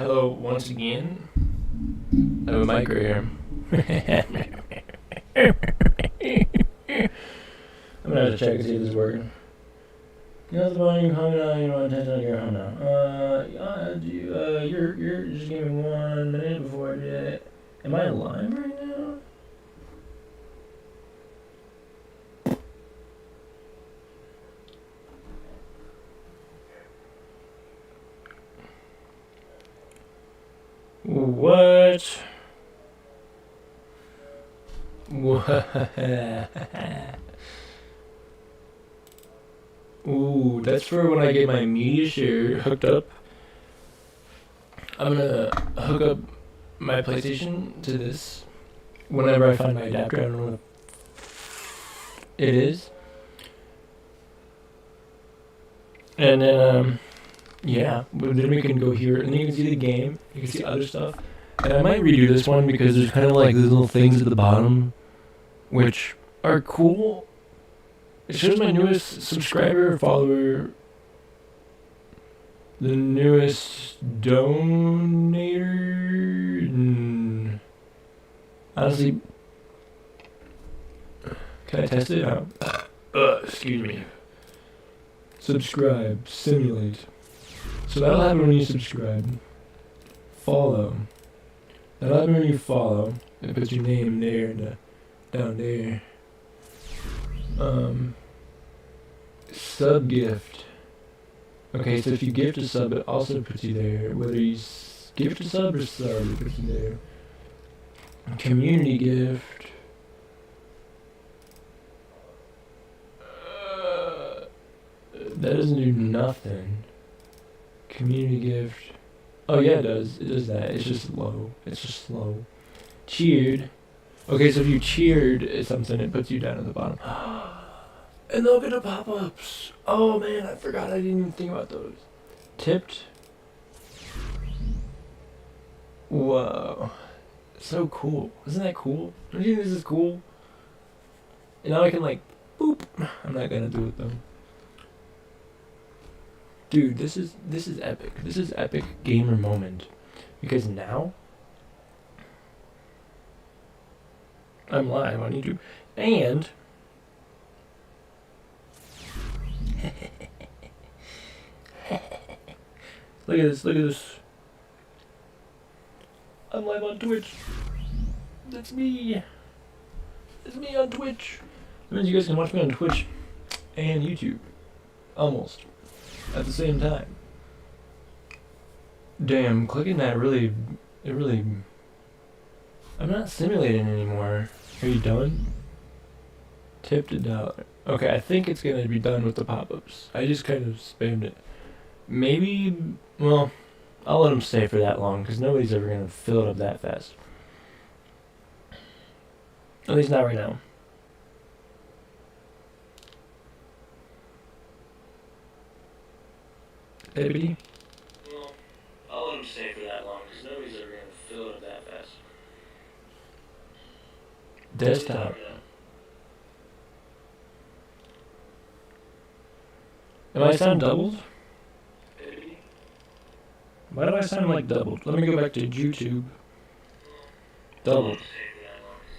Hello once again. I have a mic right here. I'm gonna have to check and see if this is working. You know the one you hung on, you know, attention on your home now. You're just give me 1 minute before I do that. Am I live right now? What? Ooh, that's for when I get my media share hooked up. I'm gonna hook up my PlayStation to this whenever I find my adapter. I don't know what it is. And then, yeah, but then we can go here, and then you can see the game, you can see other stuff. And I might redo this one because there's kind of like these little things at the bottom, which are cool. It shows my newest subscriber or follower, the newest donator. Honestly, can I test it? Excuse me. Subscribe, simulate. So that'll happen when you subscribe. Follow. That'll happen when you follow. It puts your name there and down there. Sub gift. Okay, so if you gift a sub, it also puts you there. Whether you gift a sub or sub, it puts you there. Community gift. That doesn't do nothing. Community gift. Oh yeah, it does. It does that. It's just low. It's just slow. Cheered. Okay, so if you cheered at something, it puts you down at the bottom. And look at the pop-ups. Oh man, I forgot. I didn't even think about those. Tipped. Whoa. So cool. Isn't that cool? Don't you think this is cool? And now I can like, boop. I'm not gonna do it though. Dude, this is epic. This is epic gamer moment. Because now I'm live on YouTube. And look at this, look at this. I'm live on Twitch. That's me. It's me on Twitch. That means you guys can watch me on Twitch and YouTube. Almost. At the same time. Damn, clicking that really, I'm not simulating anymore. Are you done? Tipped $1. Okay, I think it's gonna be done with the pop-ups. I just kind of spammed it. Maybe, well, I'll let them stay for that long, because nobody's ever gonna fill it up that fast. At least not right now. Baby. Well, I'll let them stay for that long, because nobody's ever gonna fill it up that fast. Desktop. Am I sound doubled? Why do I sound like doubled? Let me go back to YouTube. Doubled.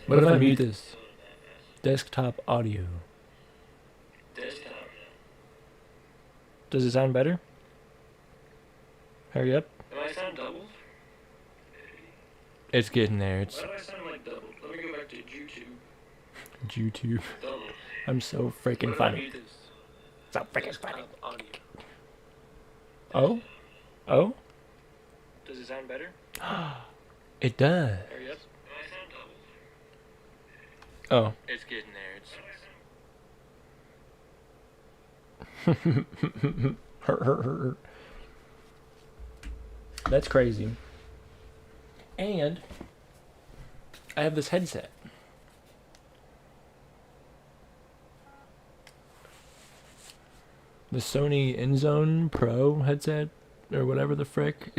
What if I mute this? Desktop audio. Does it sound better? Hurry up. Am I sound doubled? It's getting there. Why do I sound like doubled? Let me go back to YouTube. YouTube. Doubled. I'm so freaking funny. So freaking funny. Oh? Oh? Does it sound better? It does. Hurry up. Am I sound doubled? Oh. It's getting there. That's crazy. And I have this headset. The Sony InZone Pro headset, or whatever the frick.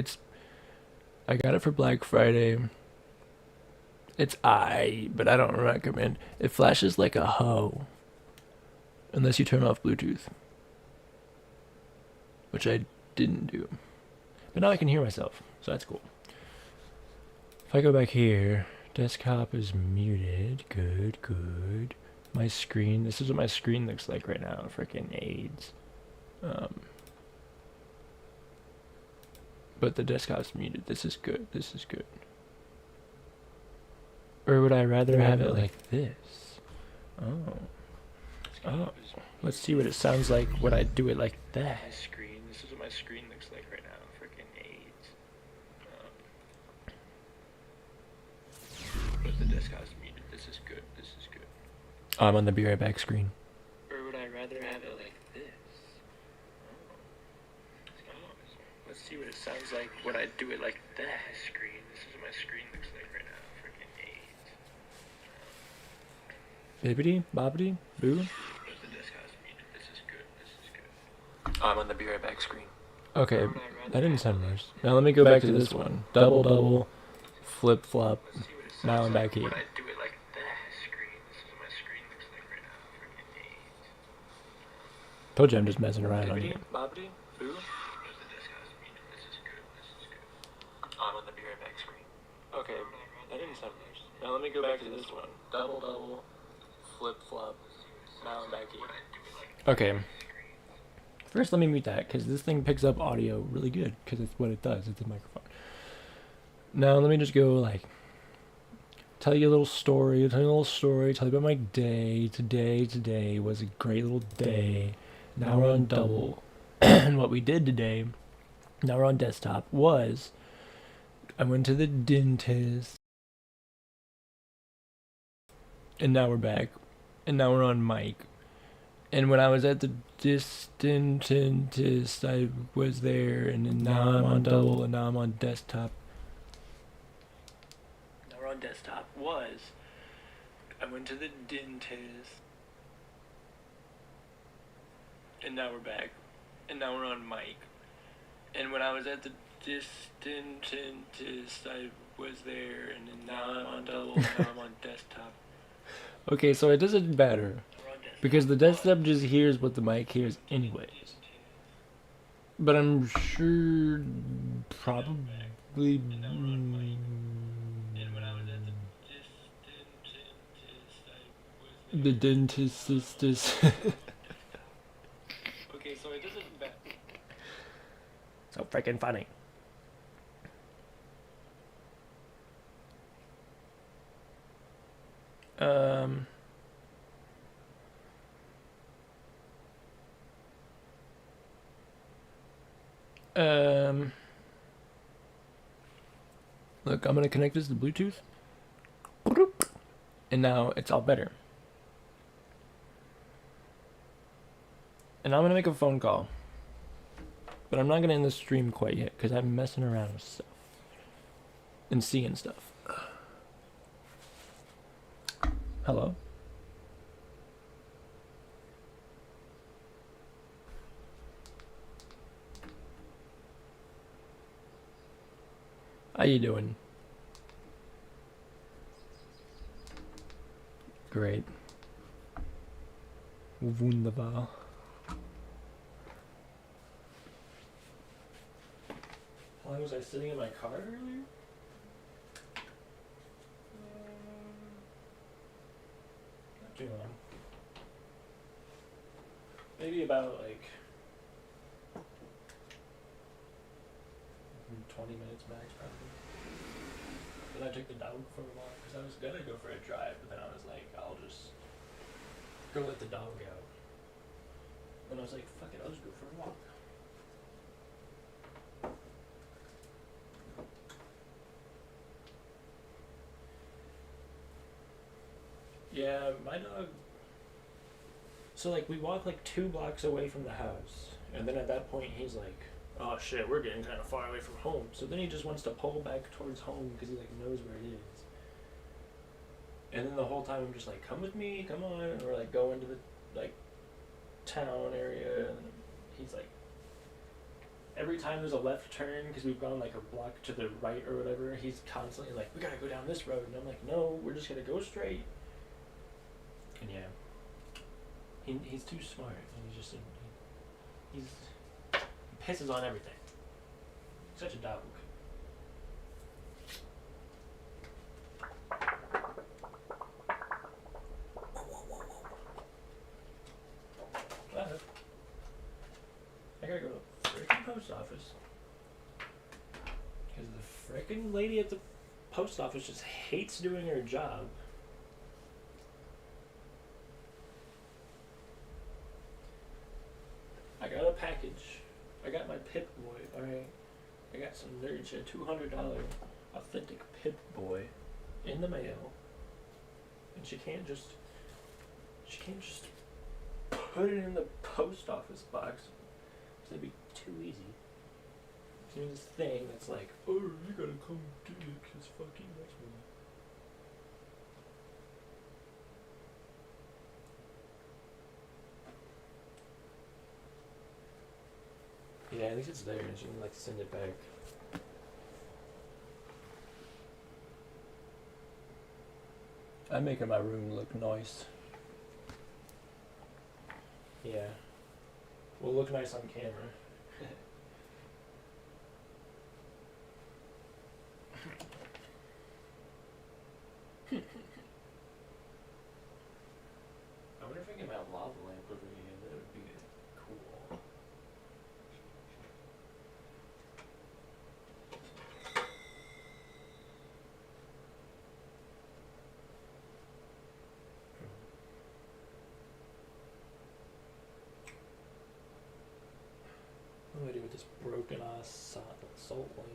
I got it for Black Friday. It's but I don't recommend. It flashes like a hoe. Unless you turn off Bluetooth. Which I didn't do. But now I can hear myself, so that's cool. If I go back here, desktop is muted. Good, good. My screen, this is what my screen looks like right now. Freaking AIDS. But the desktop's muted. This is good. This is good. Or would I rather have it like this? Oh. Oh. Let's see what it sounds like when I do it like that. My screen. This is what my screen looks like right now. Freaking AIDS. But the desktop's muted. This is good. This is good. Oh, I'm on the Be Right Back screen. Or would I rather have it like this? Let's see what it sounds like when I do it like that. My screen. This is what my screen looks like right now. Freaking AIDS. Bibbidi, bobbidi, boo. But the desktop's muted. This is good. This is good. Oh, I'm on the Be Right Back screen. Okay, that didn't sound worse. Now let me go back to this one. Double, double, flip, flop. Now I'm back here. When I do it like that. Screen. This is what my screen looks like right now. Freaking AIDS. Told you I'm just messing around on you. Bobbidi, boo. I'm on the Be Right Back screen. Okay, that didn't sound worse. Now let me go back to this one. Double, double, flip, flop. Now I'm back here. Okay. First, let me mute that, because this thing picks up audio really good, because it's what it does. It's a microphone. Now, let me just go, like, tell you a little story, tell you about my day. Today was a great little day. Now we're on double. And what we did today, now we're on desktop, was I went to the dentist. And now we're back. And now we're on mic. And when I was at the dentist, I was there. And then now I'm on double. And now I'm on desktop. Now we're on desktop. Was I went to the dentist. And now we're back. And now we're on mic. And when I was at the dentist, I was there. And then now I'm on double. And now I'm on desktop. Okay, so it doesn't matter. Because the desktop just hears what the mic hears anyways. But I'm sure probably... The dentist is... Okay, so it doesn't matter. So freaking funny. Look, I'm gonna connect this to Bluetooth. And now it's all better. And I'm gonna make a phone call. But I'm not gonna end the stream quite yet, because I'm messing around with stuff. And seeing stuff. Hello? How you doing? Great. Wunderbar. How long was I sitting in my car earlier? Not too long. Maybe about like 20 minutes max, probably. Then I took the dog for a walk because I was gonna go for a drive, but then I was like, I'll just go let the dog out. And I was like, fuck it, I'll just go for a walk. Yeah, my dog. So like we walk like 2 blocks away from the house, and then at that point he's like, oh shit, we're getting kind of far away from home. So then he just wants to pull back towards home because he like knows where it is. And then the whole time I'm just like, come with me, come on. And we're like going to the like town area, and he's like, every time there's a left turn, because we've gone like a block to the right or whatever, he's constantly like, we gotta go down this road. And I'm like, no, we're just gonna go straight. And yeah, he's too smart, and he pisses on everything. Such a dog. I gotta go to the frickin' post office. Because the frickin' lady at the post office just hates doing her job. I got a package. I got my Pip Boy, alright? I got some nerd shit, $200 authentic Pip Boy in the mail. And she can't just put it in the post office box. That'd be too easy. There's this thing that's like, oh, you gotta come do it, cause fucking that's me. Yeah, at least it's there, and she can like send it back. I'm making my room look nice. Yeah. Will look nice on camera. I wonder if I can get my lava lamp over here. That would be cool. What do I do with this broken ass salt lamp?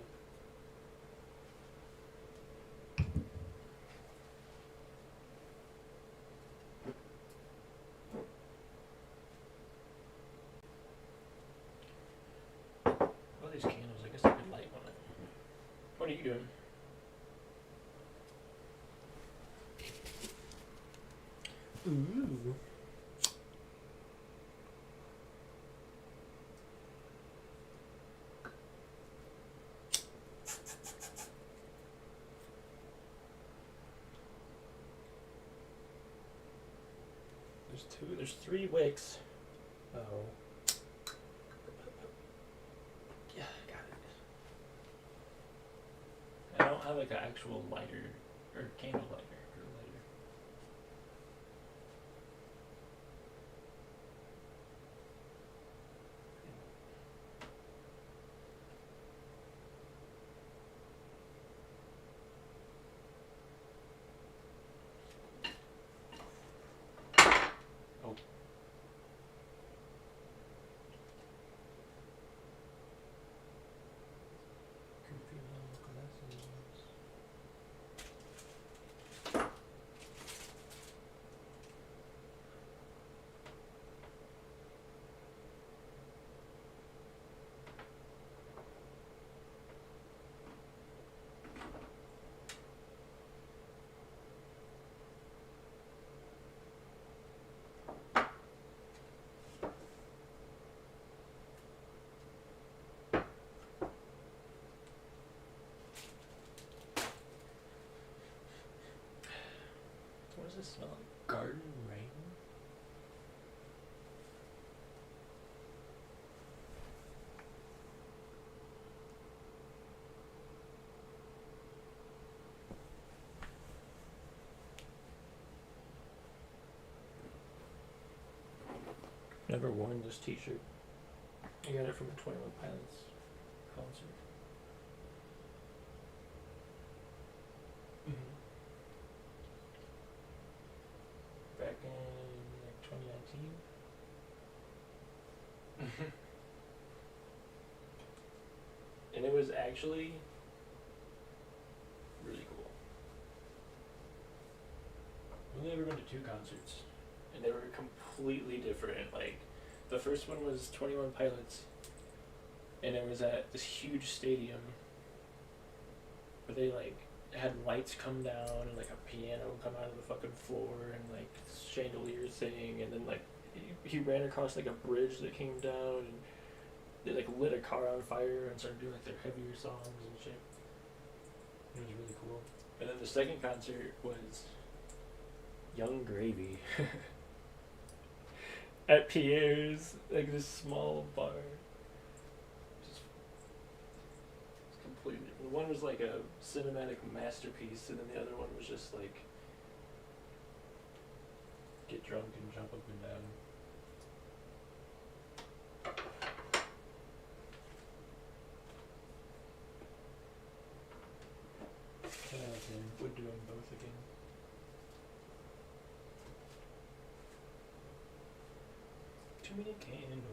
All these candles, I guess I could light one of them. What are you doing? Ooh. There's 3 wicks. Oh. Yeah, got it. I don't have like an actual lighter or candle lighter or lighter. Oh. What does this smell like? Garden rain? Never worn this t-shirt. I got it from a 21 Pilots concert. Back in like 2019. And it was actually really cool. I've only ever been to 2 concerts, and they were completely different. Like, the first one was 21 Pilots, and it was at this huge stadium where they like had lights come down and like a piano come out of the fucking floor and like chandeliers sing, and then like he ran across like a bridge that came down and they like lit a car on fire and started doing like their heavier songs and shit. It was really cool. And then the second concert was Young Gravy at Pierre's, like this small bar. one was like a cinematic masterpiece, and then the other one was just like get drunk and jump up and down. Would do them both again. Too many candles.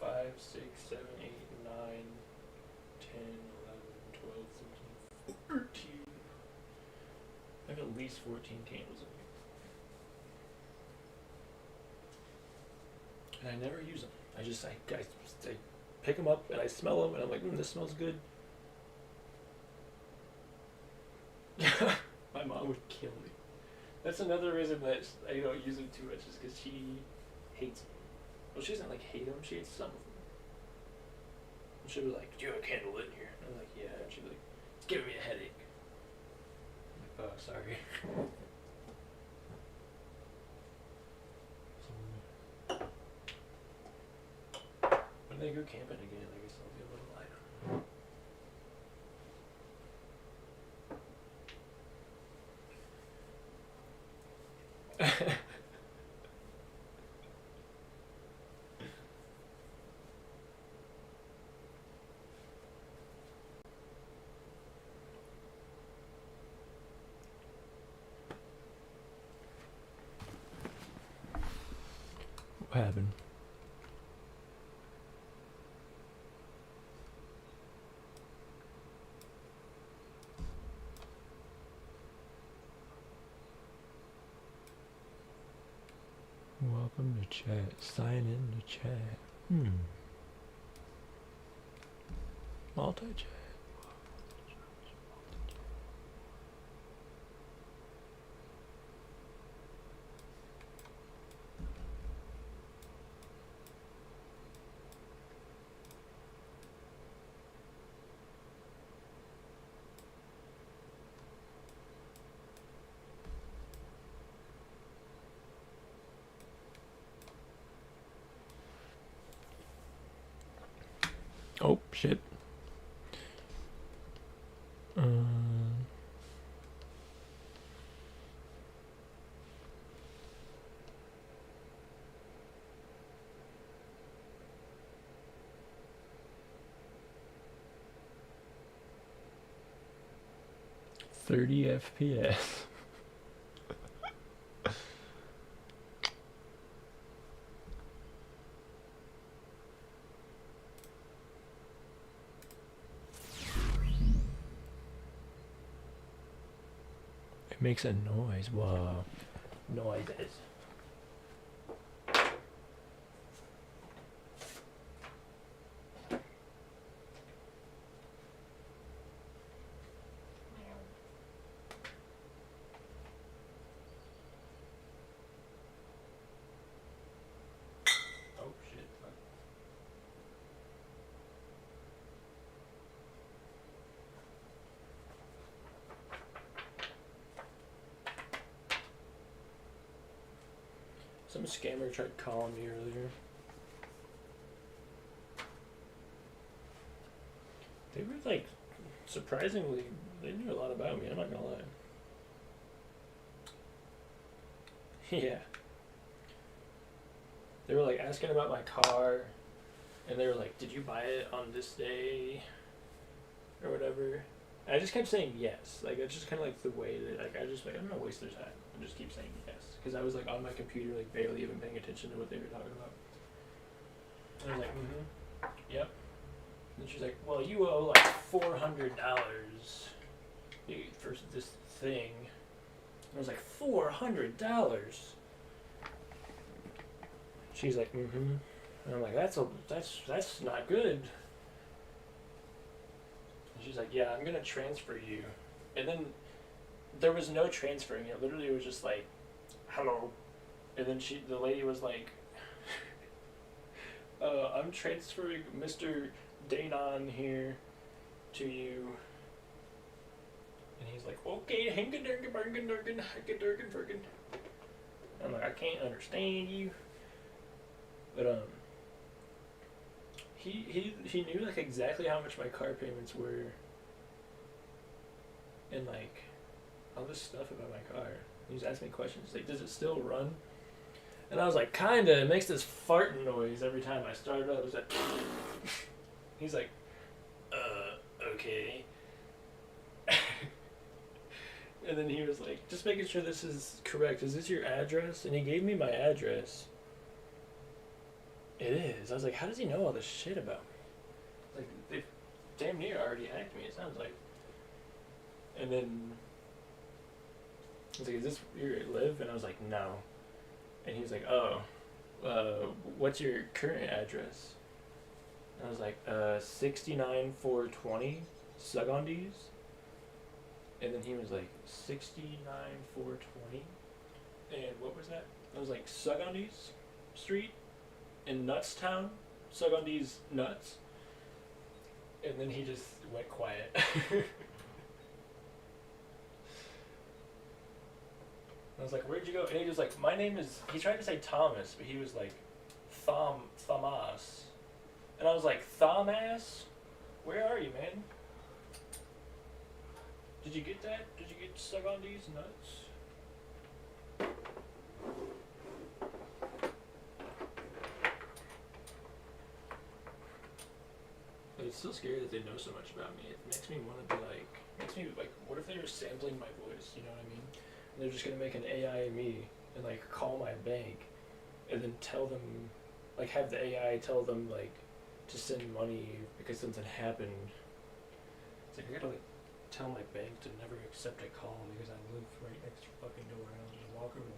5, 6, 7, 8, 9, 10, 11, 12, 13, 14. I have at least 14 candles in here. And I never use them. I pick them up and I smell them and I'm like, this smells good. My mom would kill me. That's another reason that I don't use them too much, is because she hates them. Well, she doesn't like hate them, she hates some of them. And she'll be like, do you have a candle in here? And I'm like, yeah. And she'll be like, it's giving me a headache. I'm like, oh, sorry. When they go camping again, I guess I'll be a little lighter. What happened? Welcome to chat. Sign in to chat. Multi-chat. Oh, shit. .30 FPS. It makes a noise. Whoa. Noises. Oh shit. Some scammer tried calling me earlier. They were like, surprisingly, they knew a lot about me, I'm not gonna lie. Yeah. They were like asking about my car, and they were like, did you buy it on this day? Or whatever. And I just kept saying yes. Like, it's just kind of like the way that, like, I'm gonna waste their time. I just keep saying yes. Because I was like on my computer, like barely even paying attention to what they were talking about. And I was like, yep. And she's like, well, you owe like $400 for this thing. And I was like, $400? She's like, and I'm like, that's not good. And she's like, yeah, I'm gonna transfer you. And then there was no transferring. It literally was just like, hello. And then the lady was like, I'm transferring Mr. Danon here to you. And he's like, okay, hingadurgan. I'm like, I can't understand you. But he knew like exactly how much my car payments were, and like all this stuff about my car. He was asking me questions like, "Does it still run?" And I was like, "Kinda." It makes this farting noise every time I start it up. It's like, he's like, okay. And then he was like, "Just making sure this is correct. Is this your address?" And he gave me my address. It is. I was like, how does he know all this shit about me? Like, they damn near already hacked me, it sounds like. And then he's like, "Is this where you live?" And I was like, "No." And he was like, "Oh, what's your current address?" And I was like, 69420 Sugondis. And then he was like, 69420. And what was that? I was like, Sugondis Street in Nutstown. Sugondis Nuts. And then he just went quiet. I was like, "Where'd you go?" And he was like, "My name is," he tried to say Thomas, but he was like, Thomas. And I was like, "Thomas? Where are you, man? Did you get that? Did you get stuck on these nuts?" But it's still scary that they know so much about me. It makes me want to be like, what if they were sampling my voice, you know what I mean? And they're just going to make an AI of me and like call my bank and then tell them, like have the AI tell them like to send money because something happened. It's like, I gotta like tell my bank to never accept a call because I live right next to your fucking door and I'll just walk over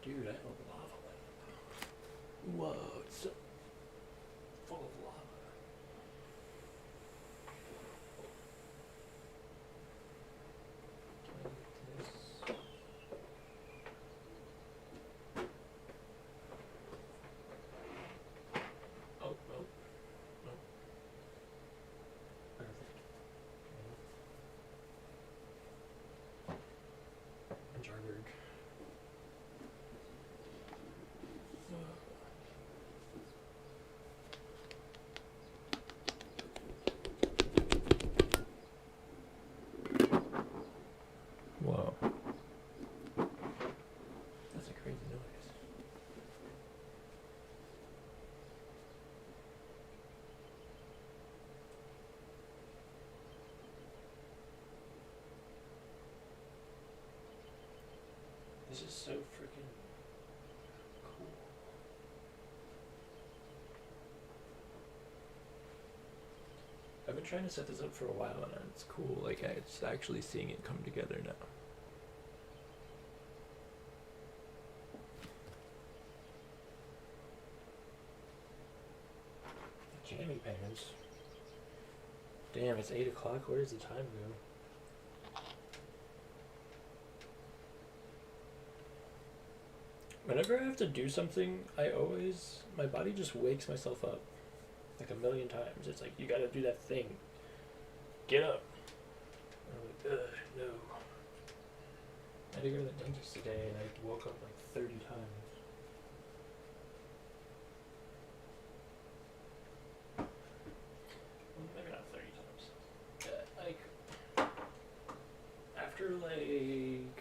there. Dude, I have a lava lamp. Whoa, it's so full of lava. Can I get this? Oh, no. No. Perfect. Okay. Jarberg. Whoa. That's a crazy noise. This is so freaking cool. I've been trying to set this up for a while and it's cool, like it's actually seeing it come together now. Jammy pants. Damn, it's 8 o'clock. Where does the time go? Whenever I have to do something, my body just wakes myself up like a million times. It's like, you gotta do that thing. Get up. And I'm like, ugh, no. I had to go to the dentist today and I woke up like 30 times. Maybe not 30 times. Like, after like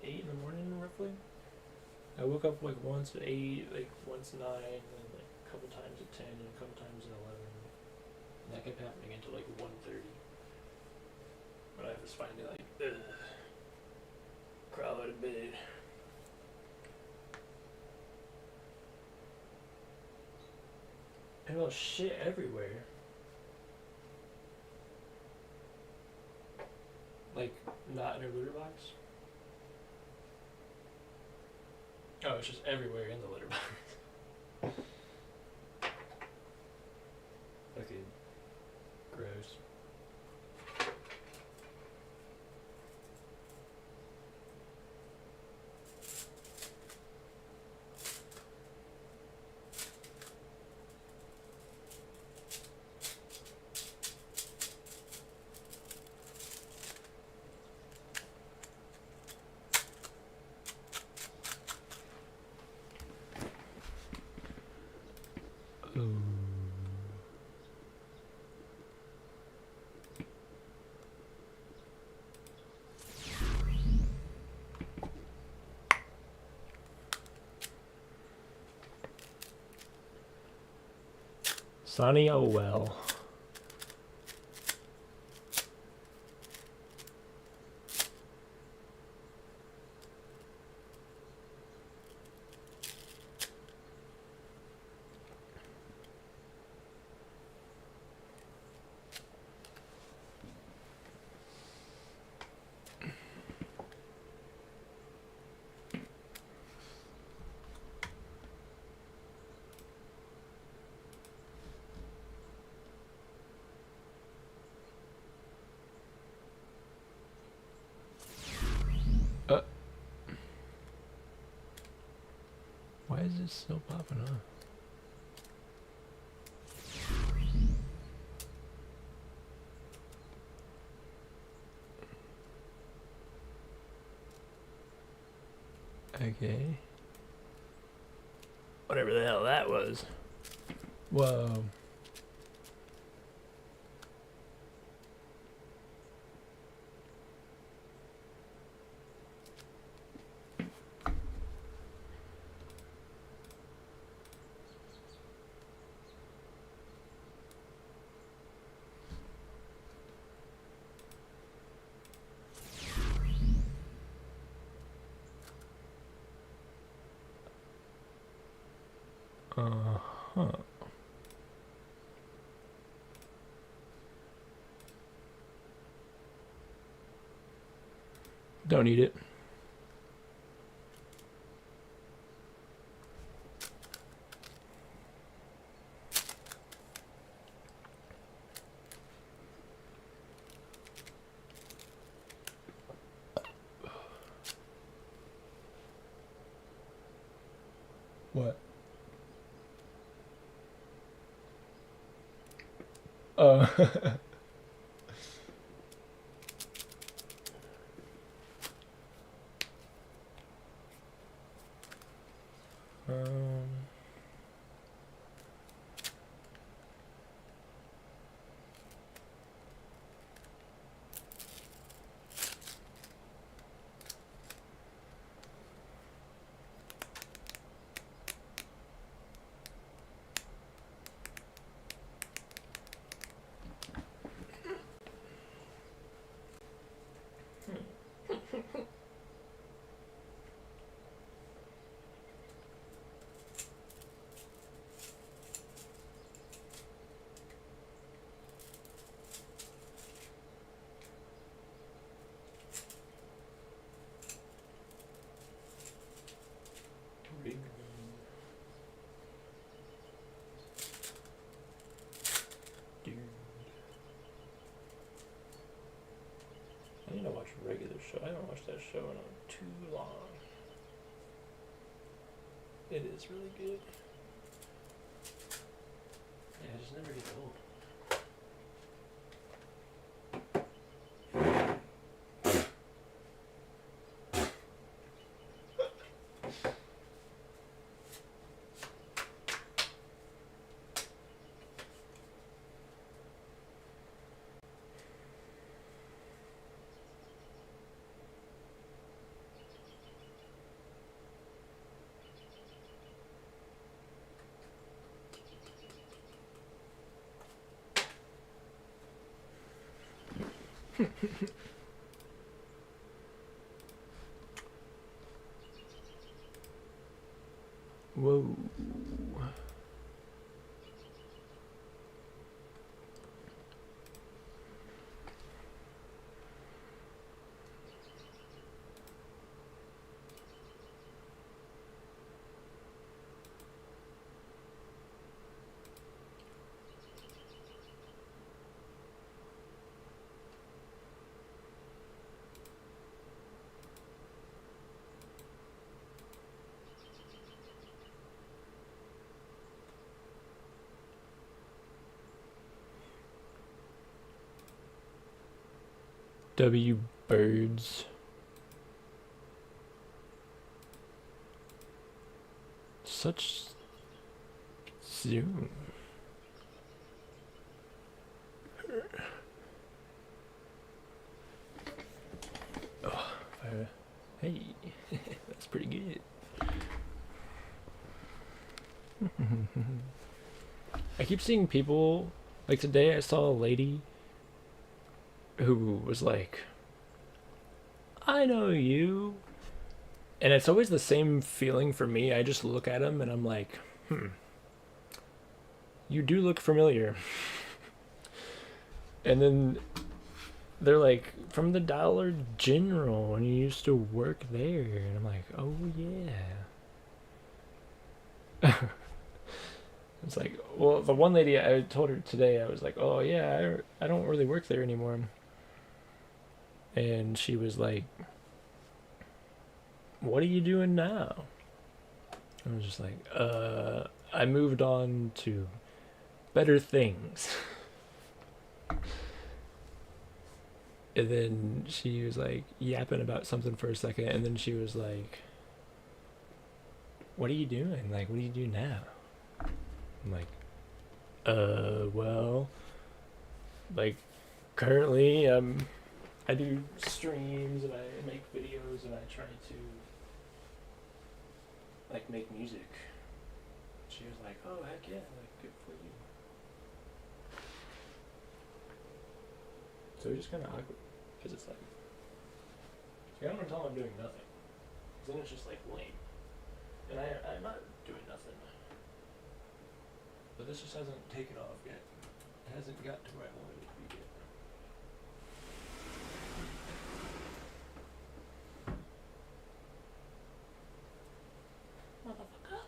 8 in the morning roughly. I woke up like once at 8, like once 9, and then like a couple times at 10, and a couple times at 11. And that kept happening until like 1:30. But I was finally like, ugh, crawl out of bed. And well, shit everywhere. Like, not in a litter box. Oh, it's just everywhere in the litter box. Okay. Gross. Sonny Owell. Why is this still popping up? Okay. Whatever the hell that was. Whoa. Uh-huh. Don't need it. What? Um, I need to watch a regular show. I haven't watched that show in too long. It is really good. Yeah, I just never get old. Whoa. W birds. Such soon. Oh, hey, that's pretty good. I keep seeing people, like today I saw a lady who was like, I know you. And it's always the same feeling for me. I just look at him and I'm like, you do look familiar. And then they're like, from the Dollar General, and you used to work there. And I'm like, oh yeah. It's like, well, the one lady, I told her today, I was like, oh yeah, I don't really work there anymore. And she was like, what are you doing now? I was just like, I moved on to better things. And then she was like yapping about something for a second, and then she was like, what are you doing? Like, what do you do now? I'm like, well, like, currently, I do streams and I make videos and I try to, like, make music. She was like, oh, heck yeah, like, good for you. So it's just kind of awkward, because it's like, I don't want to tell them I'm doing nothing, because then it's just, like, lame. And I'm not doing nothing. But this just hasn't taken off yet. It hasn't got to where I wanted it to be yet. Motherfucker.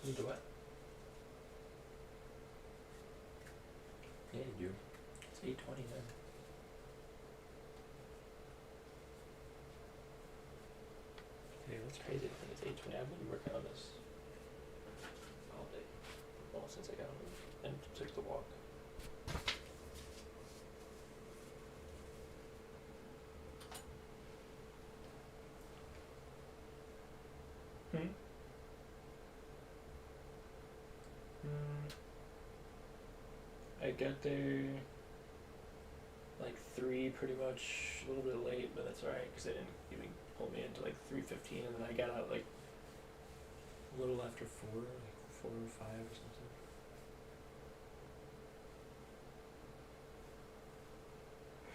You do what? Yeah, you do. It's 8:20 then. Hey, what's crazy? I think it's 8:20. I've been working on this all day. Well, since I got home and took the walk. I got there like 3 pretty much, a little bit late, but that's alright because they didn't even pull me into like 3:15, and then I got out like a little after 4, like 4 or 5 or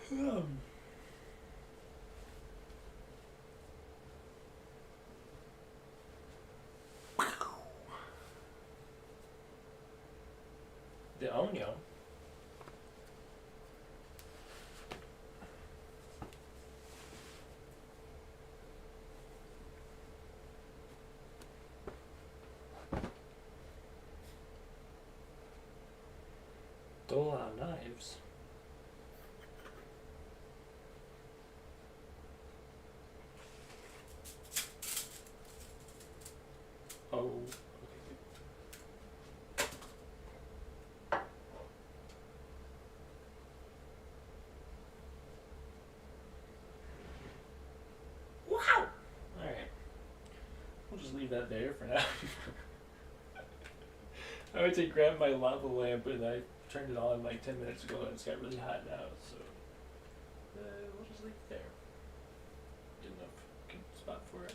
something. The onion. Dole out knives. Oh. Wow! Alright. We'll just leave that there for now. I went to grab my lava lamp and I turned it on like 10 minutes ago and it's got really hot now, so we'll just leave it there. Good enough good spot for it.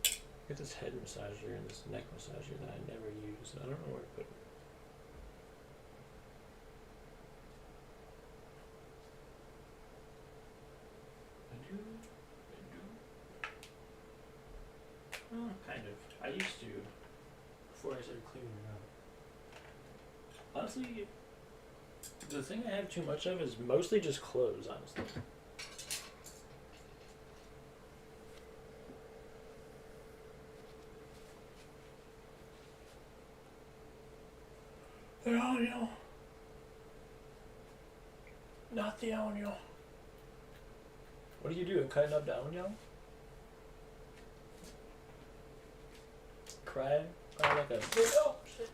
I got this head massager and this neck massager that I never use. I don't know where to put it. Well, kind of. I used to before I started cleaning it out. Honestly, the thing I have too much of is mostly just clothes, honestly. The onion. Not the onion. What are you doing? Cutting up the onion? Crying? Crying like a... Oh, shit.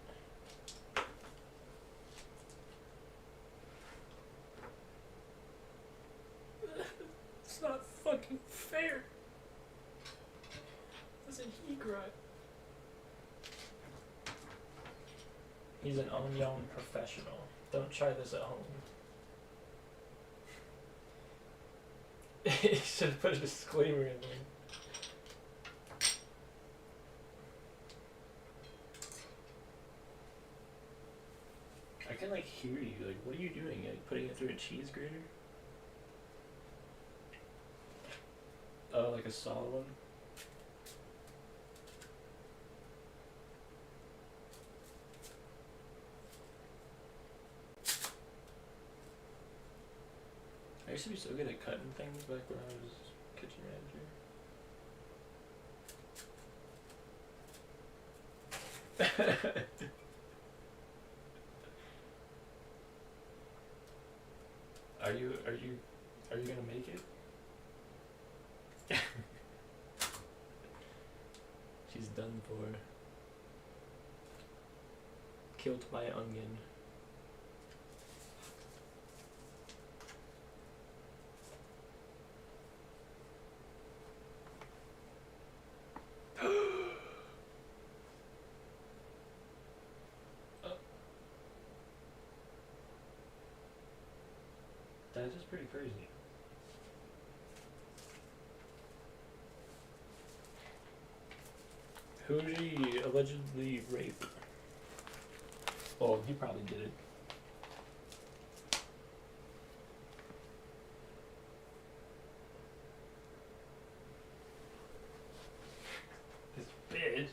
It's not fucking fair. Doesn't he cry? He's an onion professional. Don't try this at home. He should have put a disclaimer in there. I can like hear you. Like, what are you doing? Like putting it through a cheese grater? Oh, like a solid one? I used to be so good at cutting things back when I was kitchen manager. Are you gonna make it? She's done for. Killed by onion. That's just pretty crazy. Who did he allegedly rape? Oh, he probably did it. This bitch.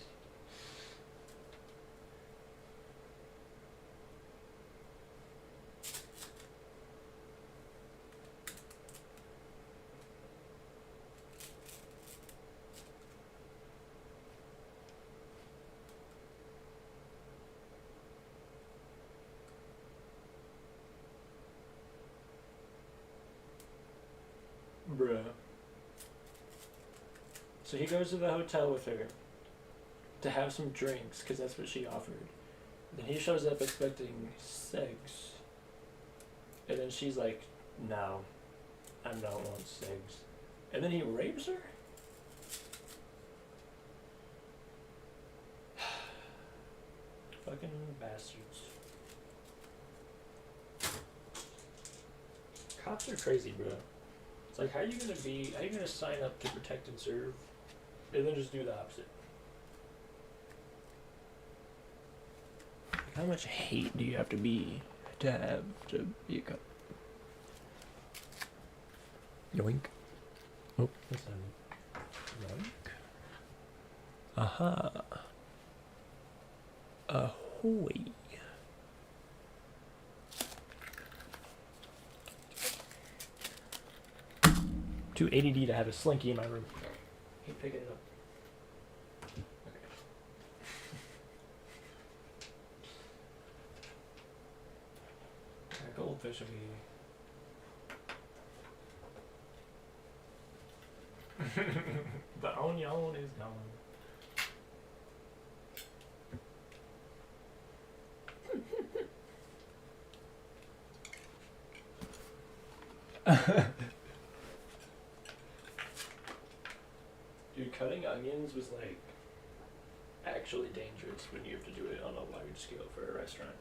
Bruh. So he goes to the hotel with her to have some drinks, because that's what she offered. Then he shows up expecting sex. And then she's like, no, I don't want sex. And then he rapes her? Fucking bastards. Cops are crazy, bro. It's like, how are you gonna sign up to protect and serve, and then just do the opposite? Like, how much hate do you have to be a cop? Yoink. Oh, that's not yoink. Aha. Ahoy. Too ADD to have a slinky in my room. Keep picking it up. Okay. That goldfish will be... The onion is gone. Dude, cutting onions was like actually dangerous when you have to do it on a large scale for a restaurant.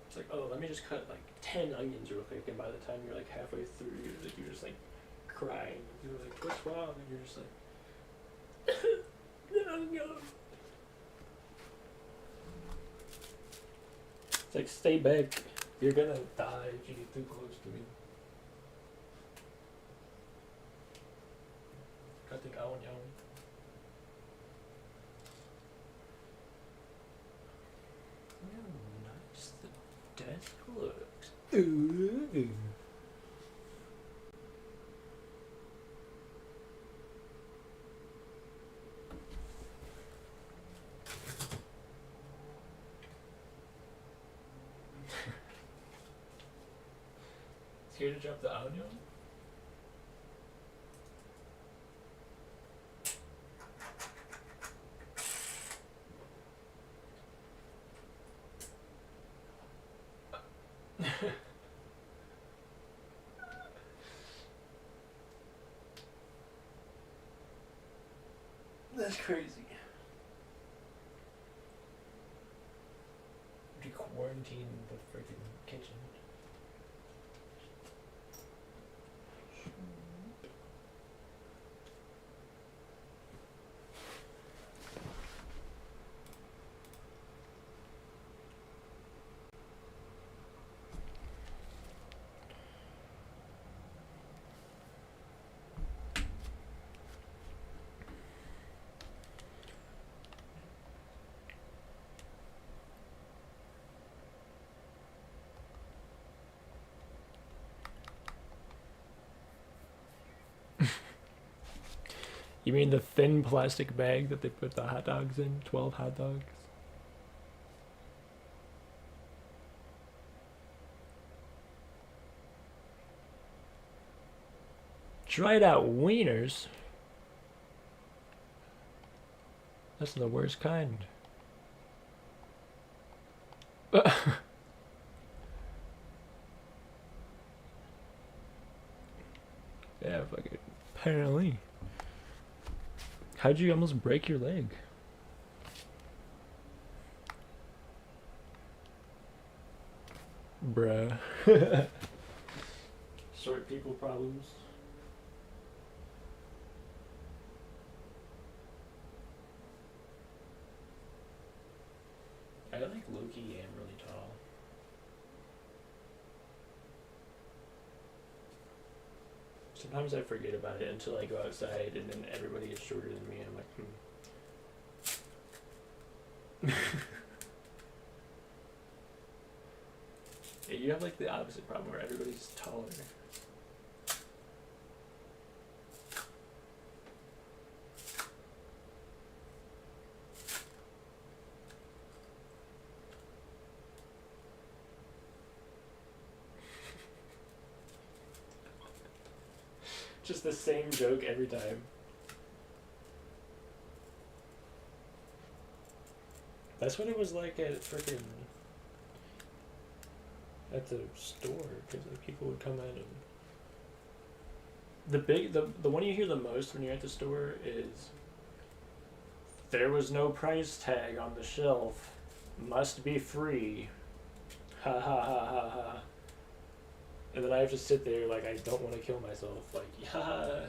It's like, oh, let me just cut like 10 onions real quick, and by the time you're like halfway through, you're just like crying. You're like, what's wrong? And you're just like, no. It's like, stay back. You're gonna die if you get too close to me. Cutting onion. Oh, nice. The desk looks. Ooh. care to drop the audio? That's crazy. To quarantine the freaking kitchen. You mean the thin plastic bag that they put the hot dogs in? 12 hot dogs? Dried out wieners? That's the worst kind. Yeah, fuck it. Apparently. How'd you almost break your leg? Bruh. Short people problems. I like low-key am really tall. Sometimes I forget about it until I go outside and then everybody is shorter than me and I'm like, Yeah, you have like the opposite problem where everybody's taller. Just the same joke every time. That's what it was like at frickin' at the store, because like people would come in and the one you hear the most when you're at the store is, "There was no price tag on the shelf. Must be free. Ha ha ha ha ha." And then I have to sit there like I don't want to kill myself. Like, yeah.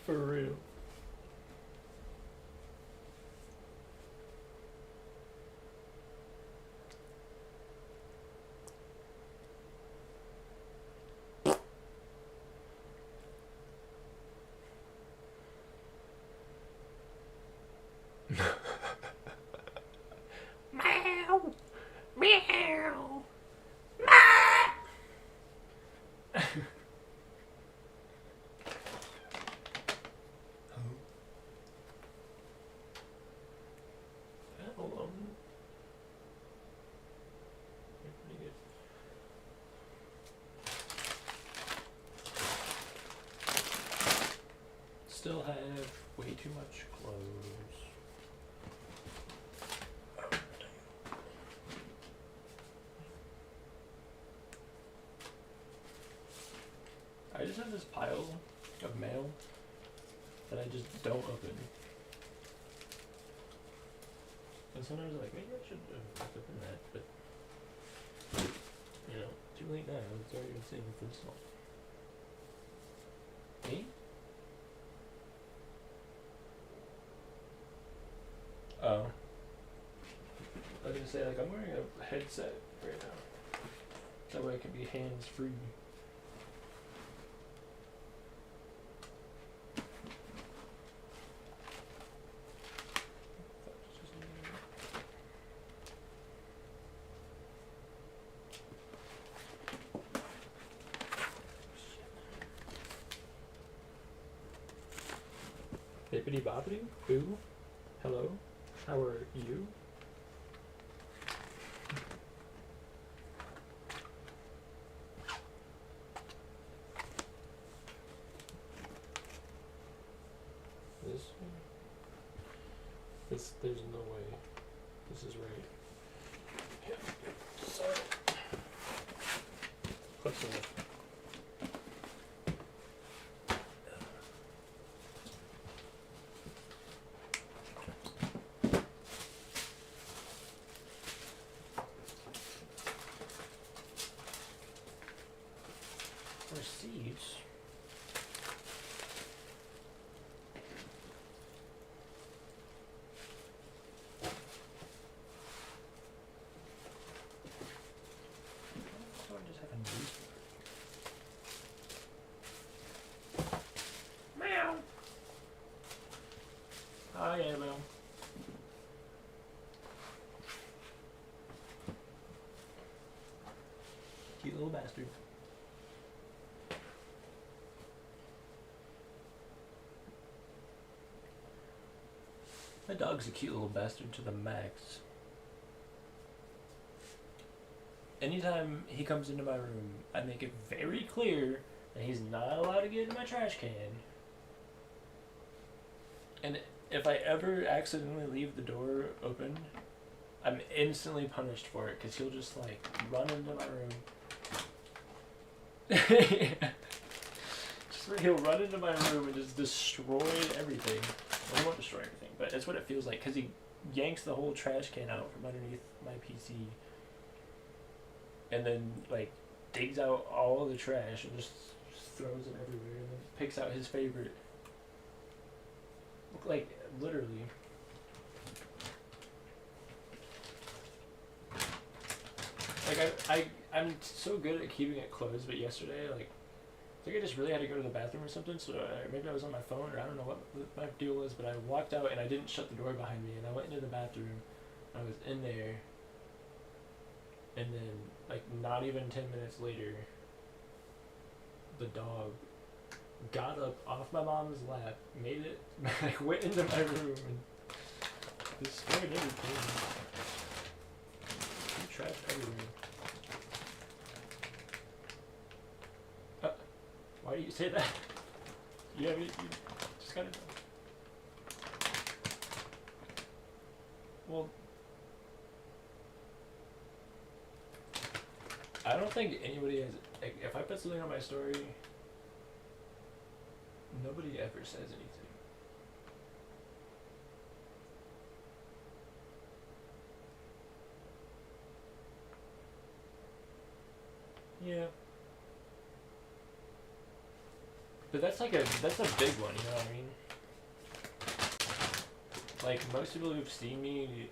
For real. Meow. Meow. Hold on. You're pretty good. Still have way too much clothes. Oh, damn. I just have this pile of mail that I just don't open. And sometimes I'm like, maybe I should open that, but you know, too late now. It's already been sitting for this long. Me? Oh. I was gonna say, like, I'm wearing a headset right now. That way I can be hands free. Bippity boppity? Boo? Hello? How are you? This one? There's no way. This is right. Yeah. Sorry. Close enough. Receipts. I just have a news. Meow. Hi, Annabelle. Cute little bastard. My dog's a cute little bastard to the max. Anytime he comes into my room, I make it very clear that he's not allowed to get in my trash can. And if I ever accidentally leave the door open, I'm instantly punished for it because he'll just like run into my room. Just he'll run into my room and just destroy everything. Well, he won't destroy everything, but that's what it feels like because he yanks the whole trash can out from underneath my PC and then like digs out all the trash and just throws it everywhere and then picks out his favorite. Like literally. Like I'm so good at keeping it closed, but yesterday like I think I just really had to go to the bathroom or something, so maybe I was on my phone or I don't know what my deal was, but I walked out and I didn't shut the door behind me and I went into the bathroom. I was in there and then like not even 10 minutes later the dog got up off my mom's lap, made it, like went into my room and destroyed everything. Trash everywhere. Why do you say that? You just gotta. Well, I don't think anybody has. Like, if I put something on my story, nobody ever says anything. Yeah. But that's a big one, you know what I mean? Like, most people who've seen me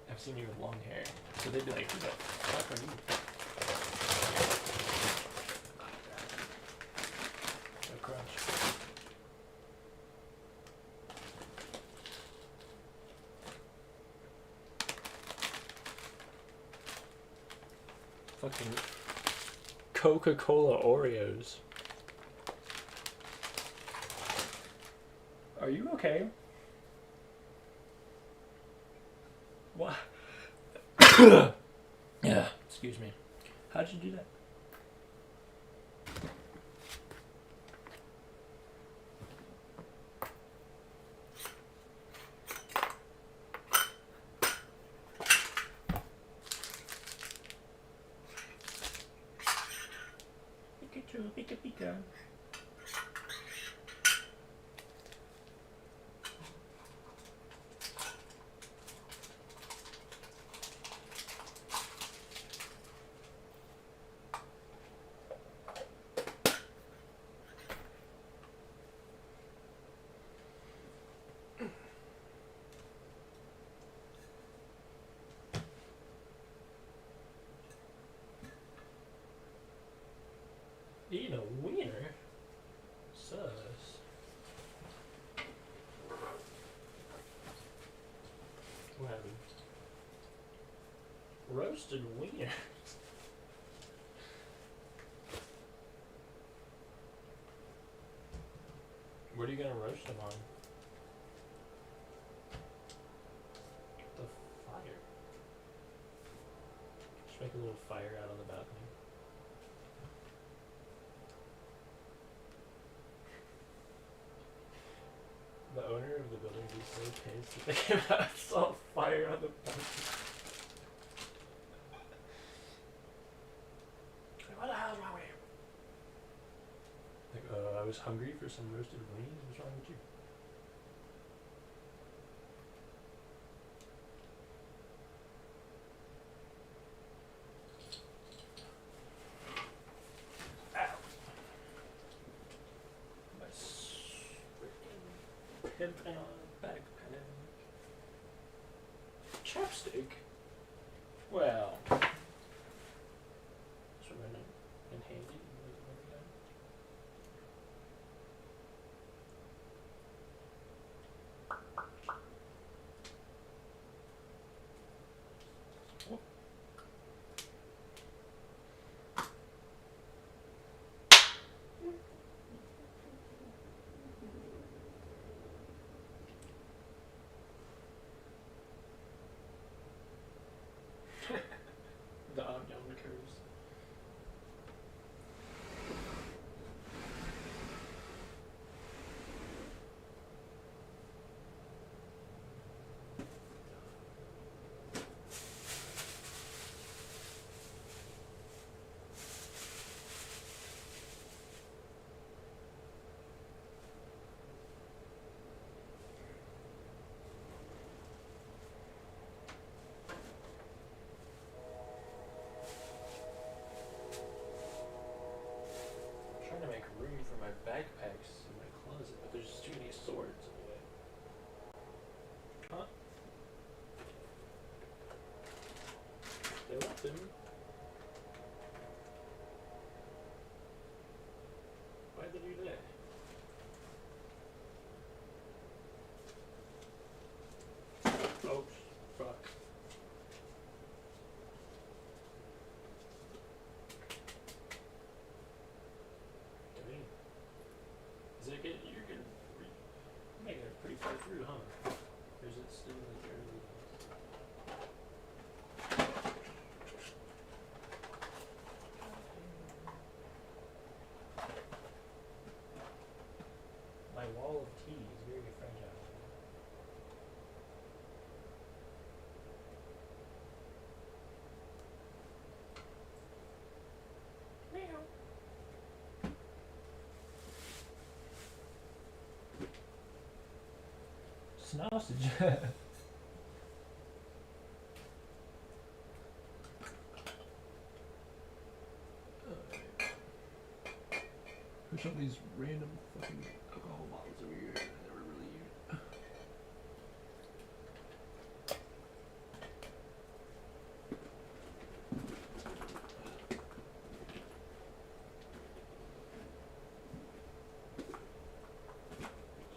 have seen me with long hair. So they'd be like, who the fuck are you? A crunch. Fucking Coca-Cola Oreos. Are you okay? What? Yeah, excuse me. How'd you do that? Pikachu, Pika Pika. Eating a wiener? Sus. What happened? Roasted wiener? What are you gonna roast them on? Just make a little fire out on the balcony. The owner of the building would be so pissed if they came out and saw fire on the balcony. What the hell's wrong with you? Like, I was hungry for some roasted wings. What's wrong with you? Pimping on backpack. Chapstick? Well, it's running in handy. The young curves. Trying to make room for my backpacks in my closet, but there's just too many swords in the way. Huh? They left them. Why'd they do that? Oh, fuck. You're making it pretty far through, huh? Or is it still in the early My wall of tea is very fragile. Meow. Sausage. Push up these random fucking alcohol bottles over here that I never really use.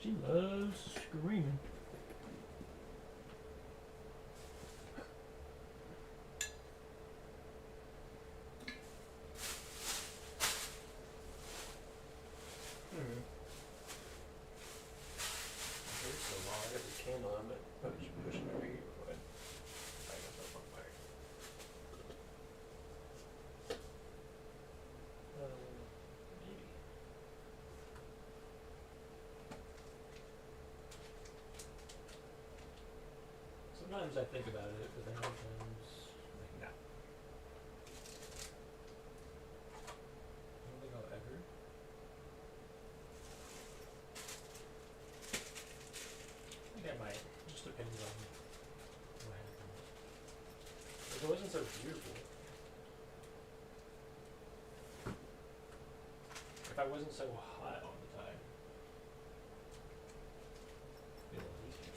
She loves screaming. Candle on, but probably should push it over here before I light myself on fire. Maybe. Sometimes I think about it, but then other times, like, no. I don't think I'll ever. I think I might. Just depends on what happens. If it wasn't so beautiful. If I wasn't so hot all the time. It'd be a little easier.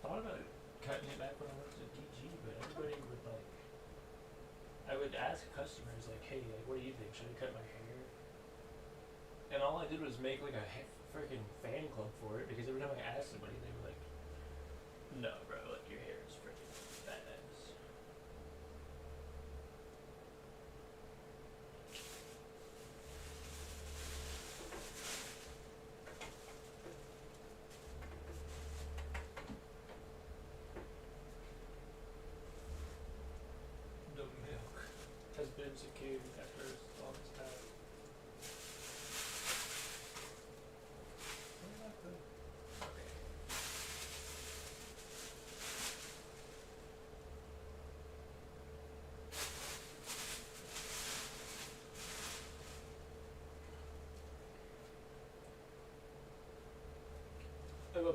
Thought about cutting it back when I worked at DG, but everybody would like. I would ask customers like, "Hey, like, what do you think? Should I cut my hair?" And all I did was make like a freaking fan club for it because every time I asked somebody, they were like, "No, bro, like your hair is freaking badass."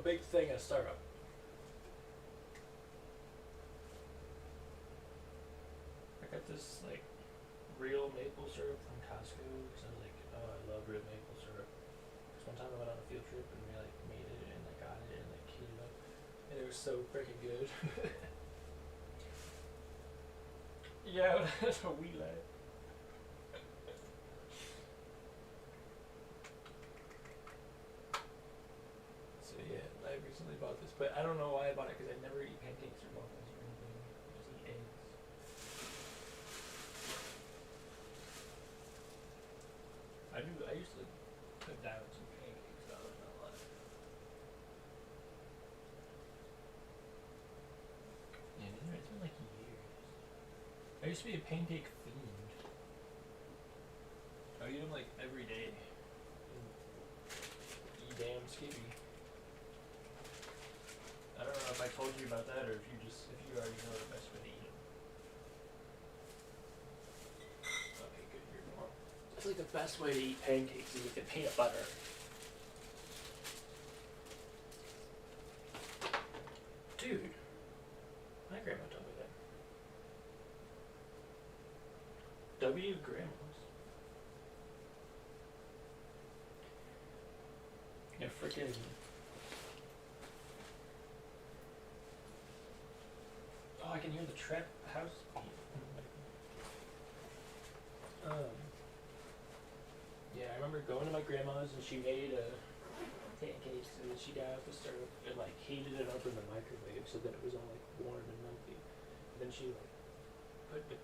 big thing of syrup. I got this like real maple syrup from Costco because I was like, oh, I love real maple syrup. Because one time I went on a field trip and we like made it and like got it and like heated it up, and it was so freaking good. Yeah, that's a wee lad. So yeah, I recently bought this, but I don't know why I bought it because I never eat pancakes or waffles or anything. I just eat eggs. I used to put down some pancakes though, not a lot. Yeah, it's been like years. I used to be a pancake fiend. I eat them like every day. You damn skippy. I don't know if I told you about that or if you already know the best way to eat them. Okay, good, you're normal. It's like the best way to eat pancakes is with the peanut butter. Dude, my grandma told me that. W grandmas. Yeah, freaking. Oh, I can hear the trap house beat. Yeah, I remember going to my grandma's and she made pancakes and then she got out the syrup and like heated it up in the microwave so that it was all like warm and melty. And then she like put the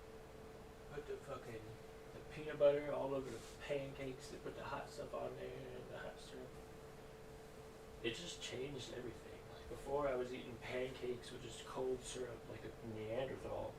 peanut butter all over the pancakes and put the hot stuff on there and the hot syrup. It just changed everything. Like before I was eating pancakes with just cold syrup like a Neanderthal.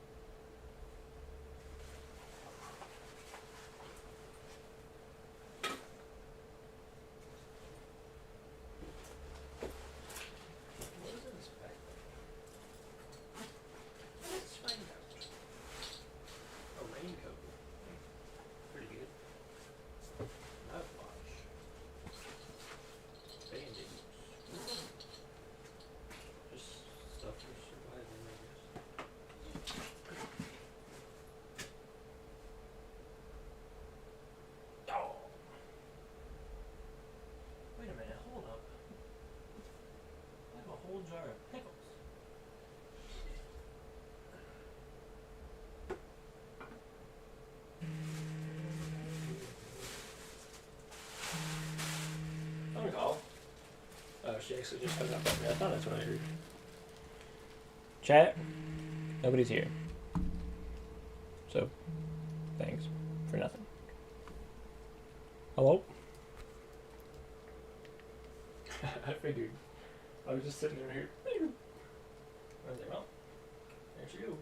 Jar of pickles. Phone call. Oh, she actually just hung up on me. I thought that's what I heard. Chat. Nobody's here. So, thanks for nothing. Hello? I figured. I was just sitting there here. I was like, well, there she goes.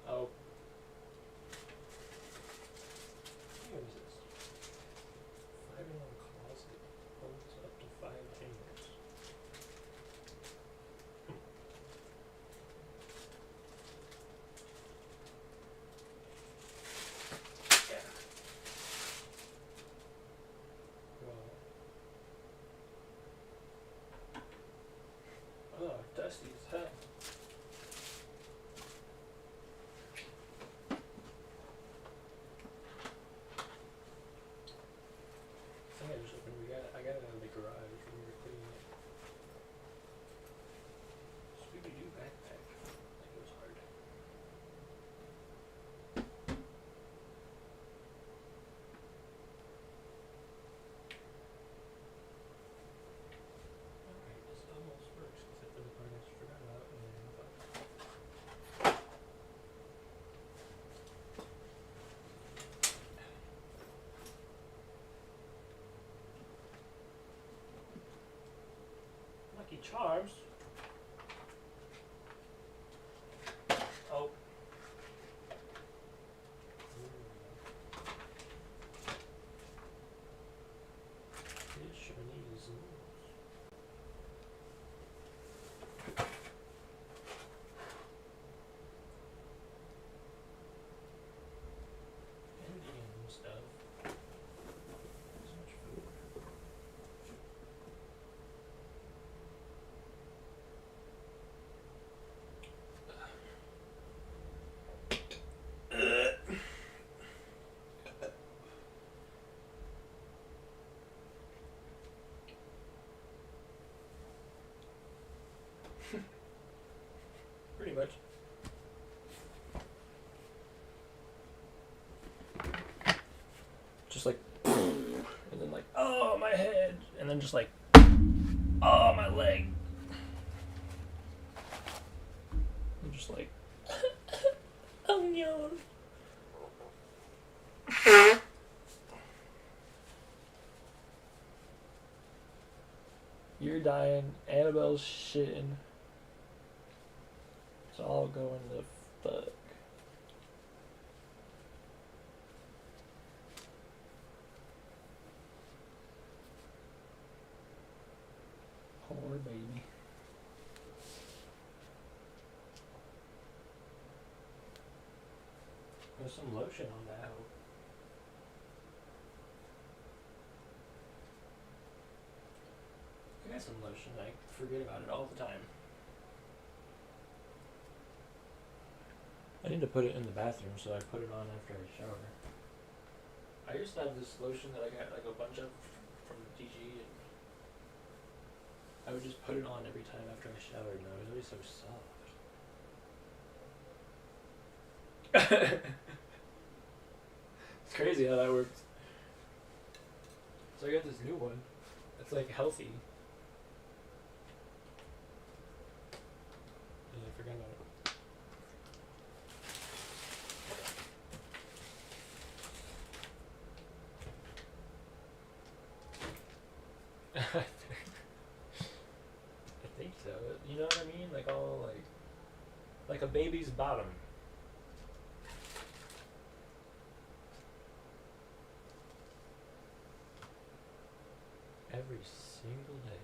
Oh. What is this? 5-in-1 closet holds up to 5 hangers. Oh, dusty as hell. I think I just opened. I got it out of the garage when we were cleaning it. Scooby-Doo backpack. Like it was hard. Alright, this almost works except for the part I forgot about and then I thought. Lucky Charms. Oh. Fish Chinese. much. Just like, and then like, oh, my head, and then just like, oh, my leg. I'm just like, oh no. You're dying. Annabelle's shitting. It's all going to fuck. Poor baby. There's some lotion on that hoe. I got some lotion. I forget about it all the time. I need to put it in the bathroom, so I put it on after I shower. I used to have this lotion that I got like a bunch of from DG, and I would just put it on every time after I showered, and it was always so soft. It's crazy how that works. So I got this new one. It's like healthy. Yeah, I forgot about it. I think so. You know what I mean? Like all like a baby's bottom. Every single day.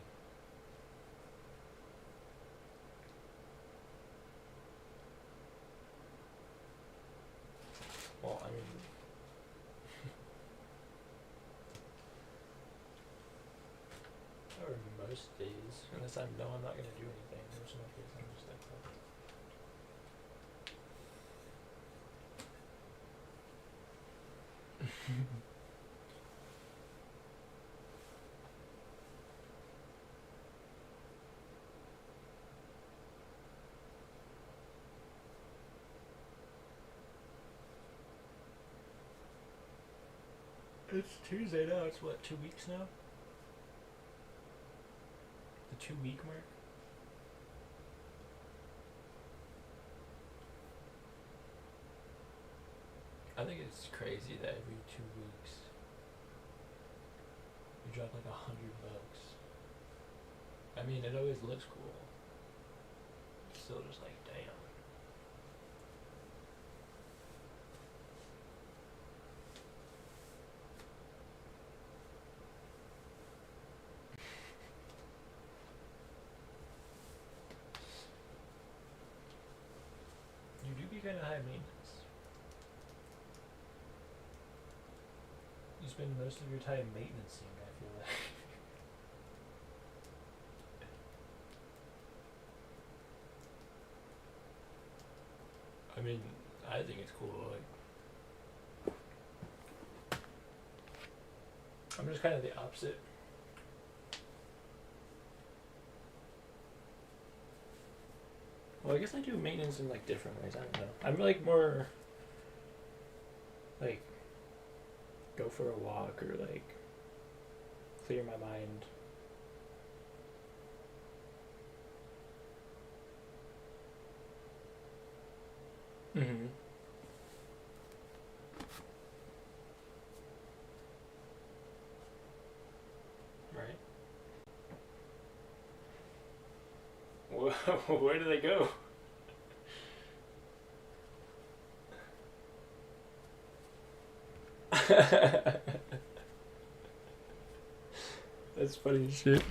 Well, I mean, or most days, unless I know I'm not gonna do anything. There's no days I'm just like that. It's Tuesday now. It's what, 2 weeks now? The 2 week mark? I think it's crazy that every 2 weeks you drop like $100. I mean, it always looks cool. It's still just like, damn. You do be kind of high maintenance. You spend most of your time maintenancing, I feel like. I mean, I think it's cool. Like, I'm just kind of the opposite. Well, I guess I do maintenance in like different ways. I don't know. I'm like more like go for a walk or like clear my mind. Mm-hmm. Right. Where do they go? That's funny as shit.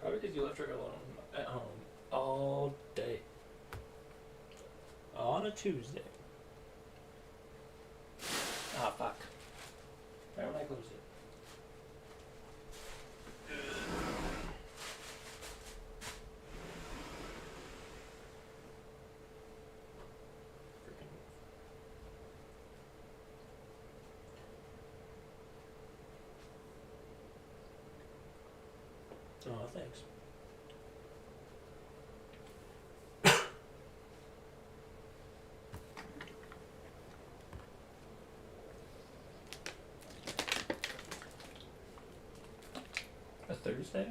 Probably because you left her alone at home all day. On a Tuesday. Ah, fuck. Why don't I close it? Oh, thanks. A Thursday?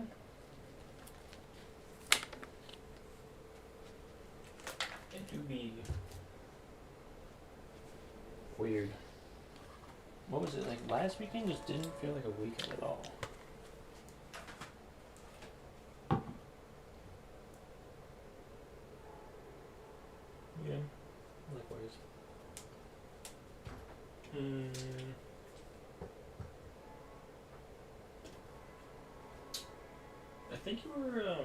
It do be weird. What was it like last weekend? Just didn't feel like a weekend at all. Yeah, likewise. I think you were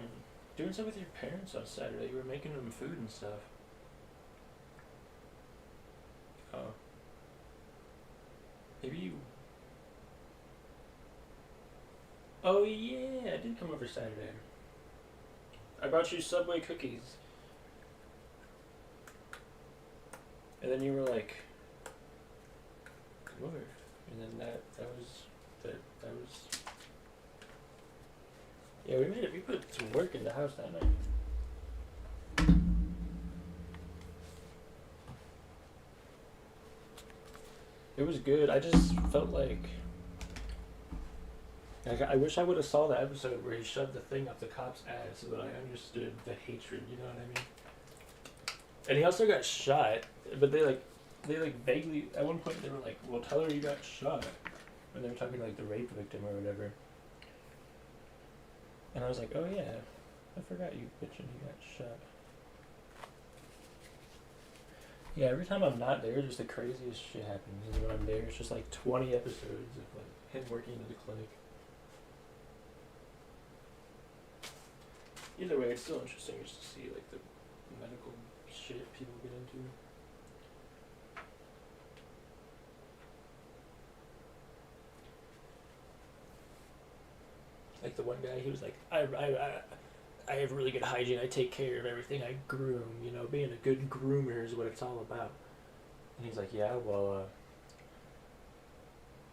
doing something with your parents on Saturday. You were making them food and stuff. Oh. Maybe you. Oh yeah, I did come over Saturday. I brought you Subway cookies. And then you were like, come over. And then that was. Yeah, we put some work in the house that night. It was good. I just felt like I wish I would have saw the episode where he shoved the thing up the cop's ass so that I understood the hatred, you know what I mean? And he also got shot, but they vaguely, at one point they were like, well, tell her you got shot. And they were talking like the rape victim or whatever. And I was like, oh yeah, I forgot you bitchin' you got shot. Yeah, every time I'm not there, just the craziest shit happens. And when I'm there, it's just like 20 episodes of like him working in the clinic. Either way, it's still interesting just to see like the medical shit people get into. Like the one guy, he was like, I have really good hygiene. I take care of everything. I groom. You know, being a good groomer is what it's all about. And he's like, yeah, well,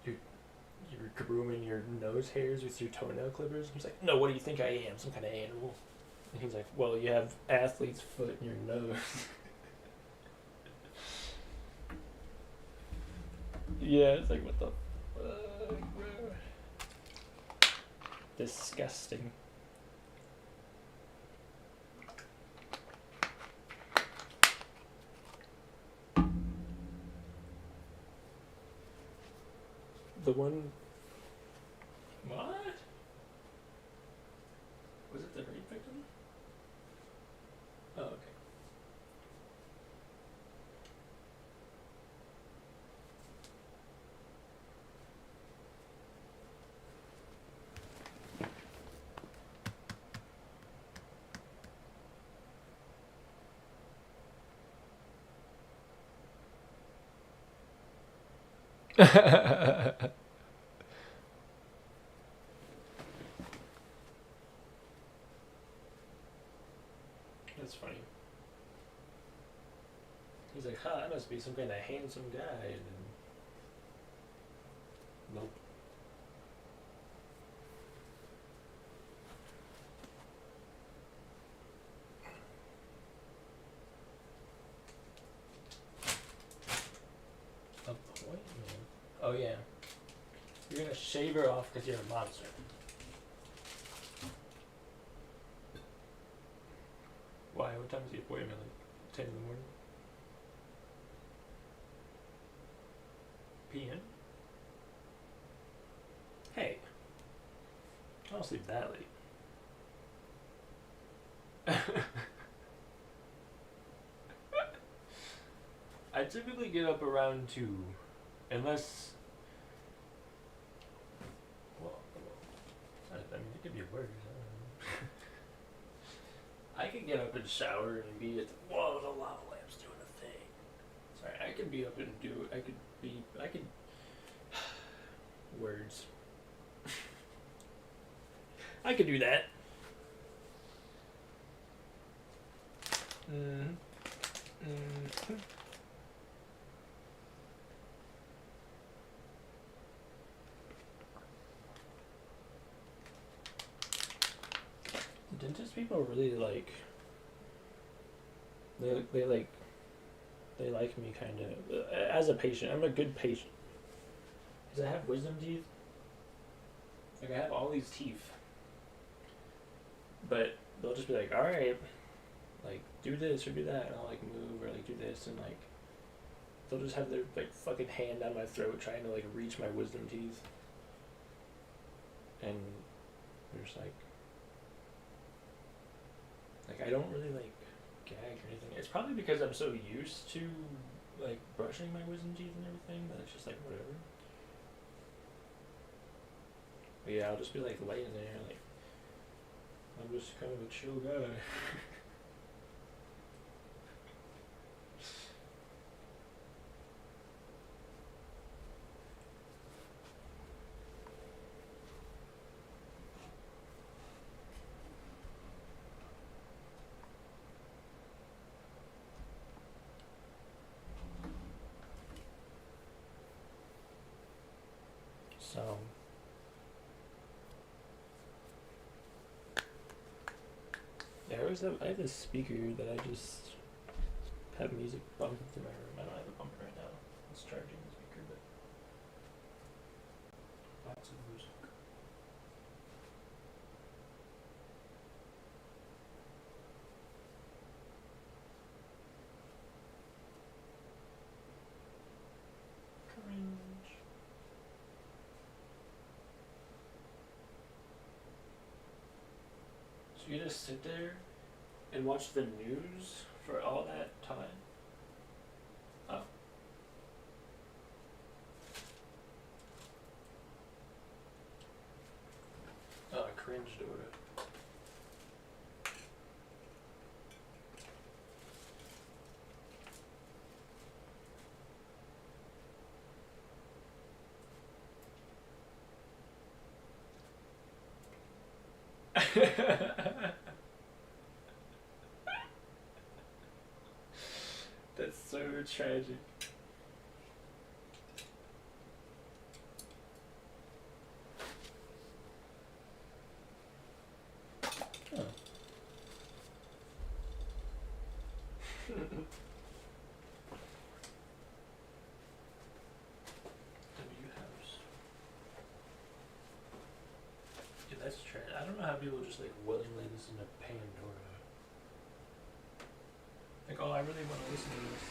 you're grooming your nose hairs with your toenail clippers. He's like, no, what do you think I am? Some kind of animal? And he's like, well, you have athlete's foot in your nose. Yeah, it's like, what the fuck, bro? Disgusting. The one. What? Was it the rape victim? Oh, okay. That's funny. He's like, huh, I must be some kind of handsome guy. And then. Nope. Appointment? Oh, yeah. You're gonna shave her off because you're a monster. Why? What time is the appointment? Like 10 in the morning? PM? Hey. I don't sleep that late. I typically get up around 2. Unless... Well, I mean, it could be worse. I could get up and shower and be at the... Whoa, the lava lamp's doing a thing. Sorry, I could be up and do... I could... Words. I could do that. people really like. They like. They like me kind of as a patient. I'm a good patient because I have wisdom teeth. Like I have all these teeth, but they'll just be like, "All right, like do this or do that," and I'll like move or like do this, and like they'll just have their like fucking hand down my throat trying to like reach my wisdom teeth, and they're just like I don't really like gag or anything. It's probably because I'm so used to like brushing my wisdom teeth and everything that it's just like whatever. But yeah, I'll just be like laying there like I'm just kind of a chill guy. So yeah, I have this speaker that I just have music bumping through my room. I don't have a bumper right now. It's charging the speaker, but lots of music. Cringe. So you just sit there and watch the news for all that time? Oh. Oh, I cringed over it. That's so tragic. Oh. W house. Yeah, that's tragic. I don't know how people just like willingly listen to Pandora. Like, oh, I really want to listen to this.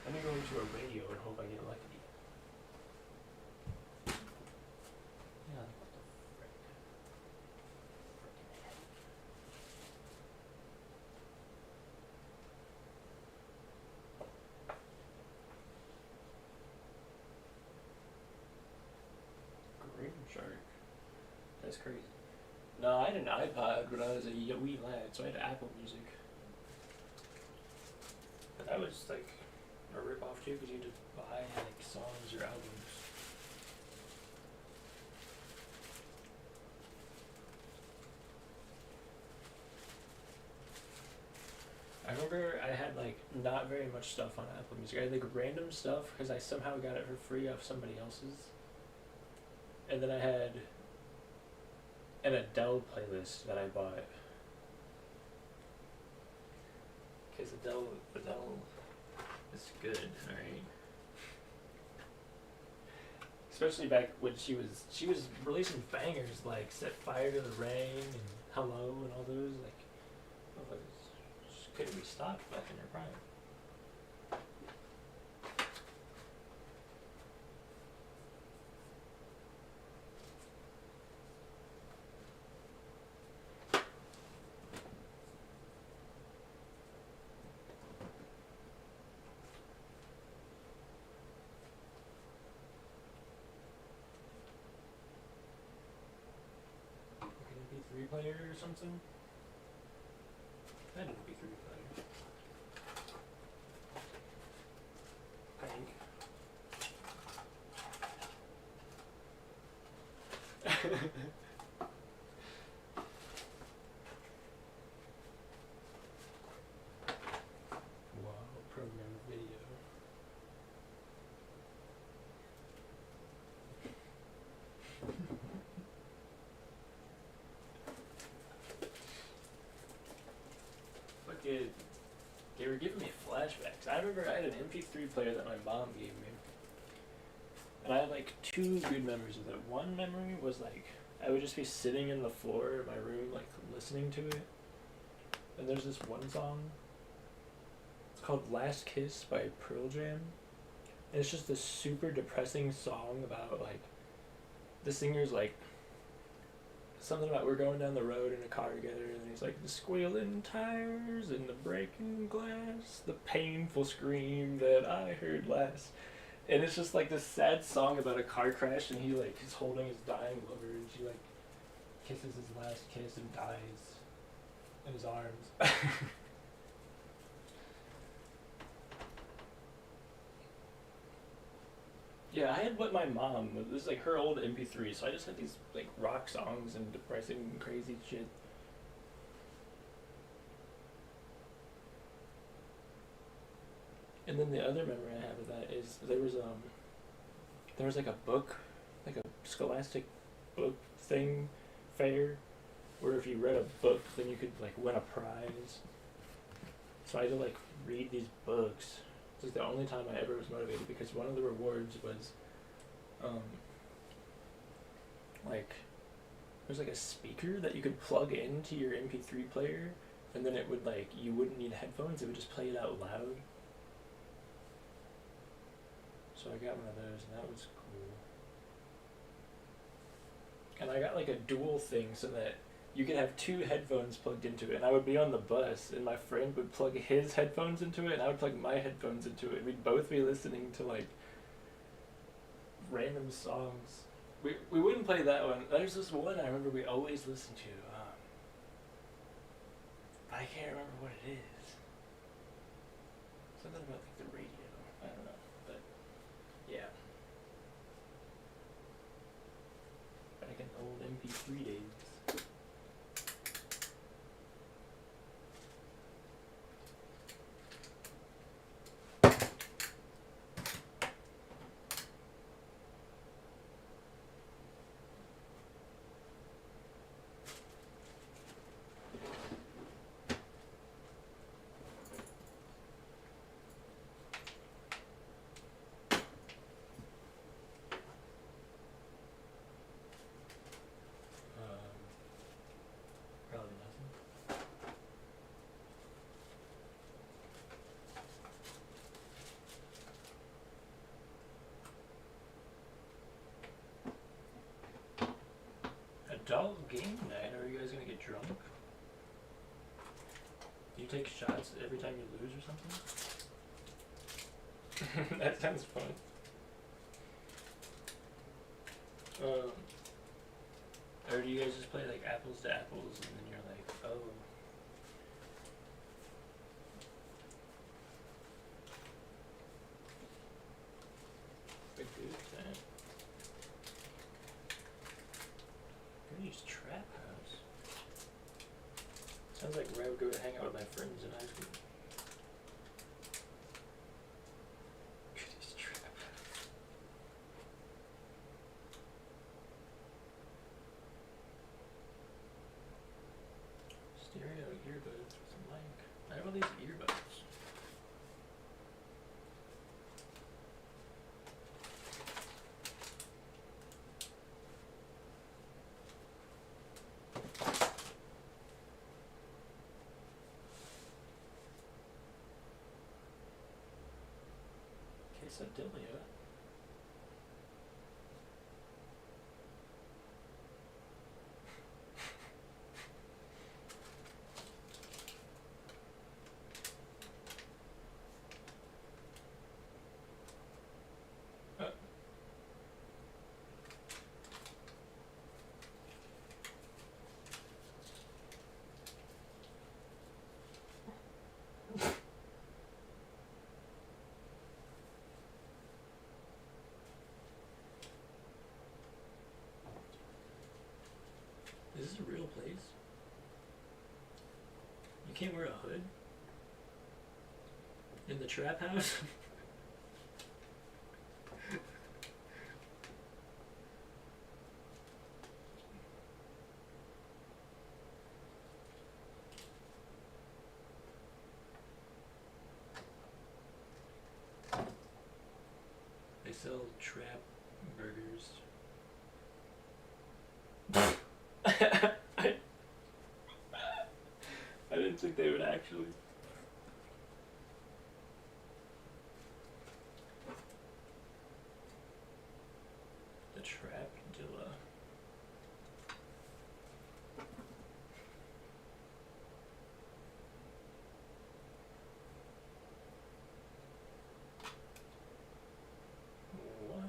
Let me go into a radio and hope I get lucky. Yeah, like, what the frick? Frickin' heck. Green Shark. That's crazy. No, I had an iPod when I was a wee lad, so I had Apple Music. But that was like a rip-off too, because you had to buy like songs or albums. I remember I had like not very much stuff on Apple Music. I had like random stuff because I somehow got it for free off somebody else's. And then I had an Adele playlist that I bought. Because Adele is good, alright? Especially back when she was releasing bangers like Set Fire to the Rain and Hello and all those, like, just couldn't be stopped back in her prime. MP3 player or something? I had an MP3 player. Pink. Wow, program video. giving me flashbacks. I remember I had an MP3 player that my mom gave me. And I had like 2 good memories of it. One memory was like, I would just be sitting in the floor of my room, like listening to it. And there's this one song. It's called Last Kiss by Pearl Jam. And it's just this super depressing song about like, the singer's like, something about we're going down the road in a car together, and he's like, the squealing tires and the breaking glass, the painful scream that I heard last. And it's just like this sad song about a car crash, and he like is holding his dying lover, and she like kisses his last kiss and dies in his arms. Yeah, I had what my mom, this is like her old MP3, so I just had these like rock songs and depressing, crazy shit. And then the other memory I have of that is there was like a book, like a scholastic book thing, fair, where if you read a book, then you could like win a prize. So I had to like read these books. This is the only time I ever was motivated, because one of the rewards was, like, there's like a speaker that you could plug into your MP3 player, and then it would like, you wouldn't need headphones, it would just play it out loud. So I got one of those, and that was cool. And I got like a dual thing so that you could have 2 headphones plugged into it, and I would be on the bus, and my friend would plug his headphones into it, and I would plug my headphones into it. We'd both be listening to like random songs. We wouldn't play that one. There's this one I remember we always listened to, but I can't remember what it is. Something about like the radio. I don't know, but yeah. Back in old MP3 days. Probably nothing. Adult game night? Are you guys gonna get drunk? Do you take shots every time you lose or something? That sounds fun. Or do you guys just play like apples to apples, and then you're like, oh. Big dude, that. Gonna use Trap House. Sounds like where I would go to hang out with my friends in high school. Goodies Trap House. Stereo earbuds with a mic. I have all these earbuds. Quesadilla. Is this a real place? You can't wear a hood? In the trap house? sell trap burgers. I didn't think they would actually. The Trapdilla. What?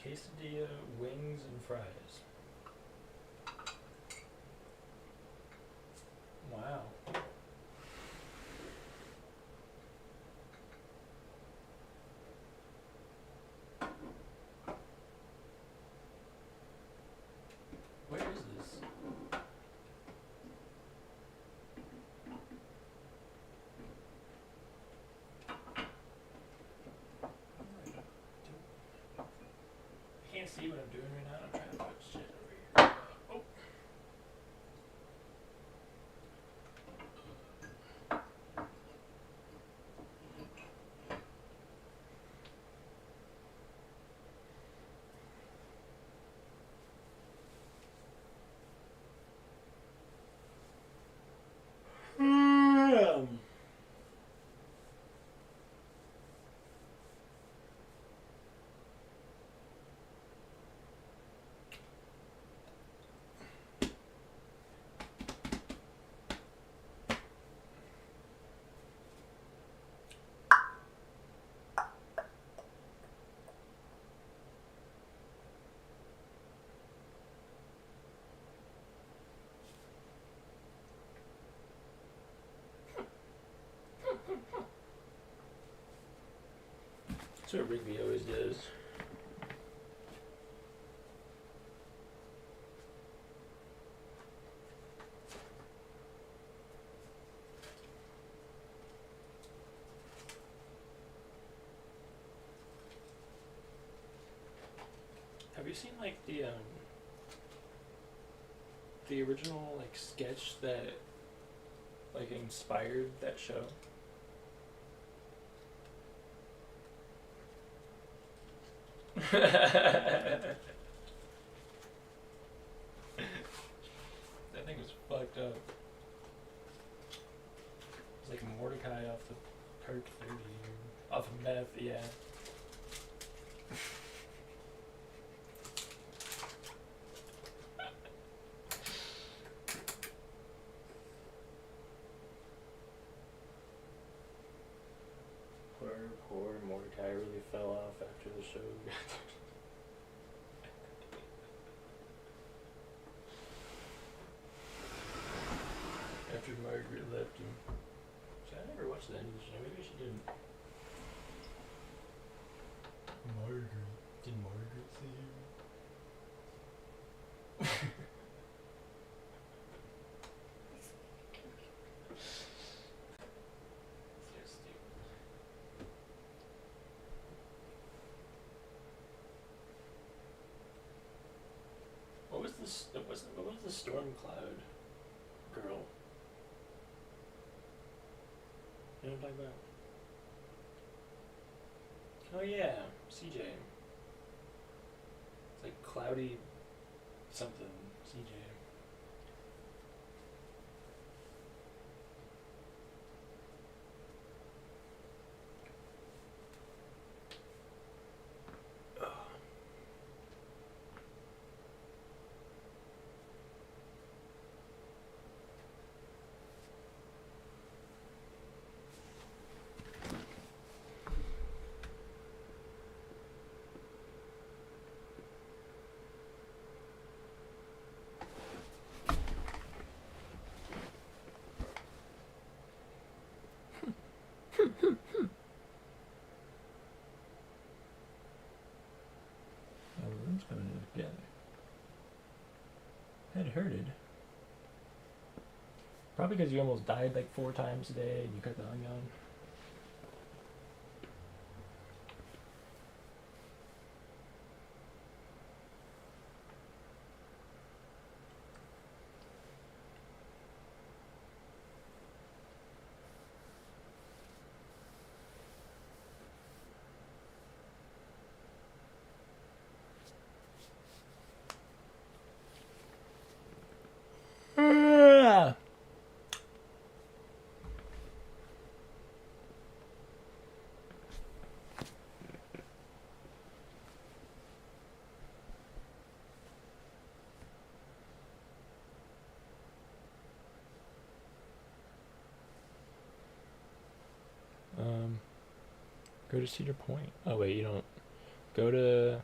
Quesadilla, wings, and fries. Wow. Where is this? I can't see what I'm doing right now. I'm trying to put shit over here. Oh. That's what Rigby always does. Have you seen like the original like sketch that like inspired that show? That thing was fucked up. It's like Mordecai off the Perk 30 off of meth, yeah. Poor Mordecai really fell off after the show. After Margaret left him. So I never watched the end of the show. Maybe she didn't. Margaret. Did Margaret see you? What was the storm cloud girl? You know what I'm talking about? Oh yeah, CJ. It's like cloudy something, CJ. Everyone's coming together. Had hurted. Probably because you almost died like 4 times today and you cut the onion. Go to Cedar Point. Oh wait, you don't. Go to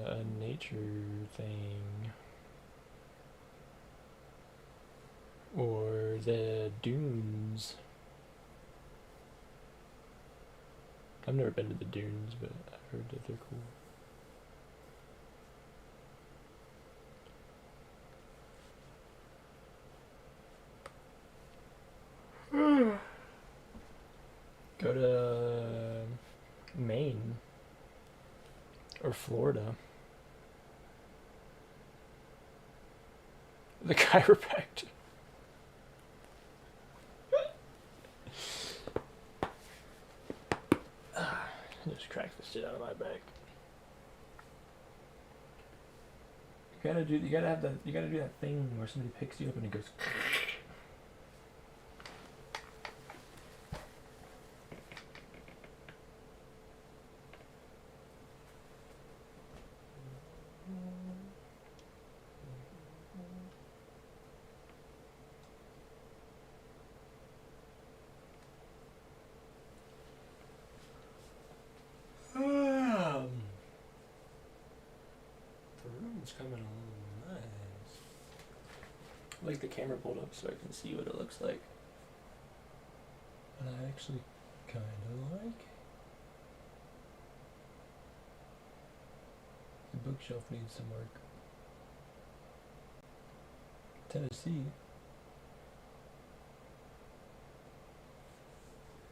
a nature thing. Or the dunes. I've never been to the dunes, but I've heard that they're cool. Go to Maine or Florida. The chiropractor. Just cracked the shit out of my back. You gotta do that thing where somebody picks you up and it goes. The room's coming along nice. I like the camera pulled up so I can see what it looks like. And I actually kind of like. The bookshelf needs some work. Tennessee.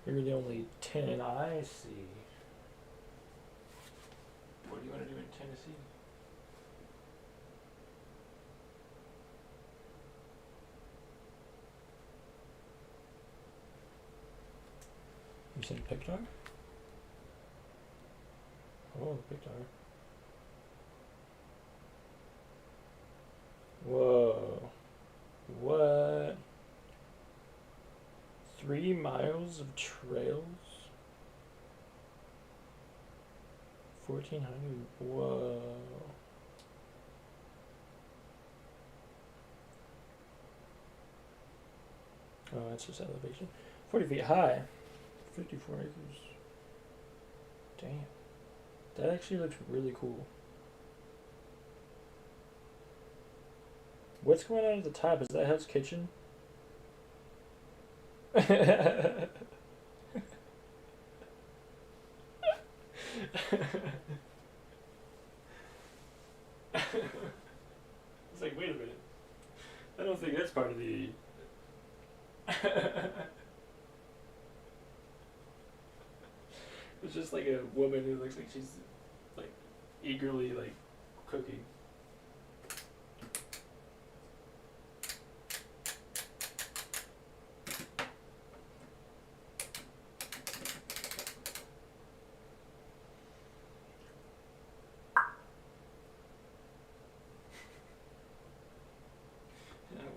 You're the only 10 I see. What do you want to do in Tennessee? You said Pictar? Oh, Pictar. Whoa. What? 3 miles of trails? 1,400. Whoa. Oh, that's just elevation. 40 feet high. 54 acres. Damn. That actually looks really cool. What's going on at the top? Is that Hell's Kitchen? It's like, wait a minute. I don't think that's part of the... It's just like a woman who looks like she's like eagerly like cooking.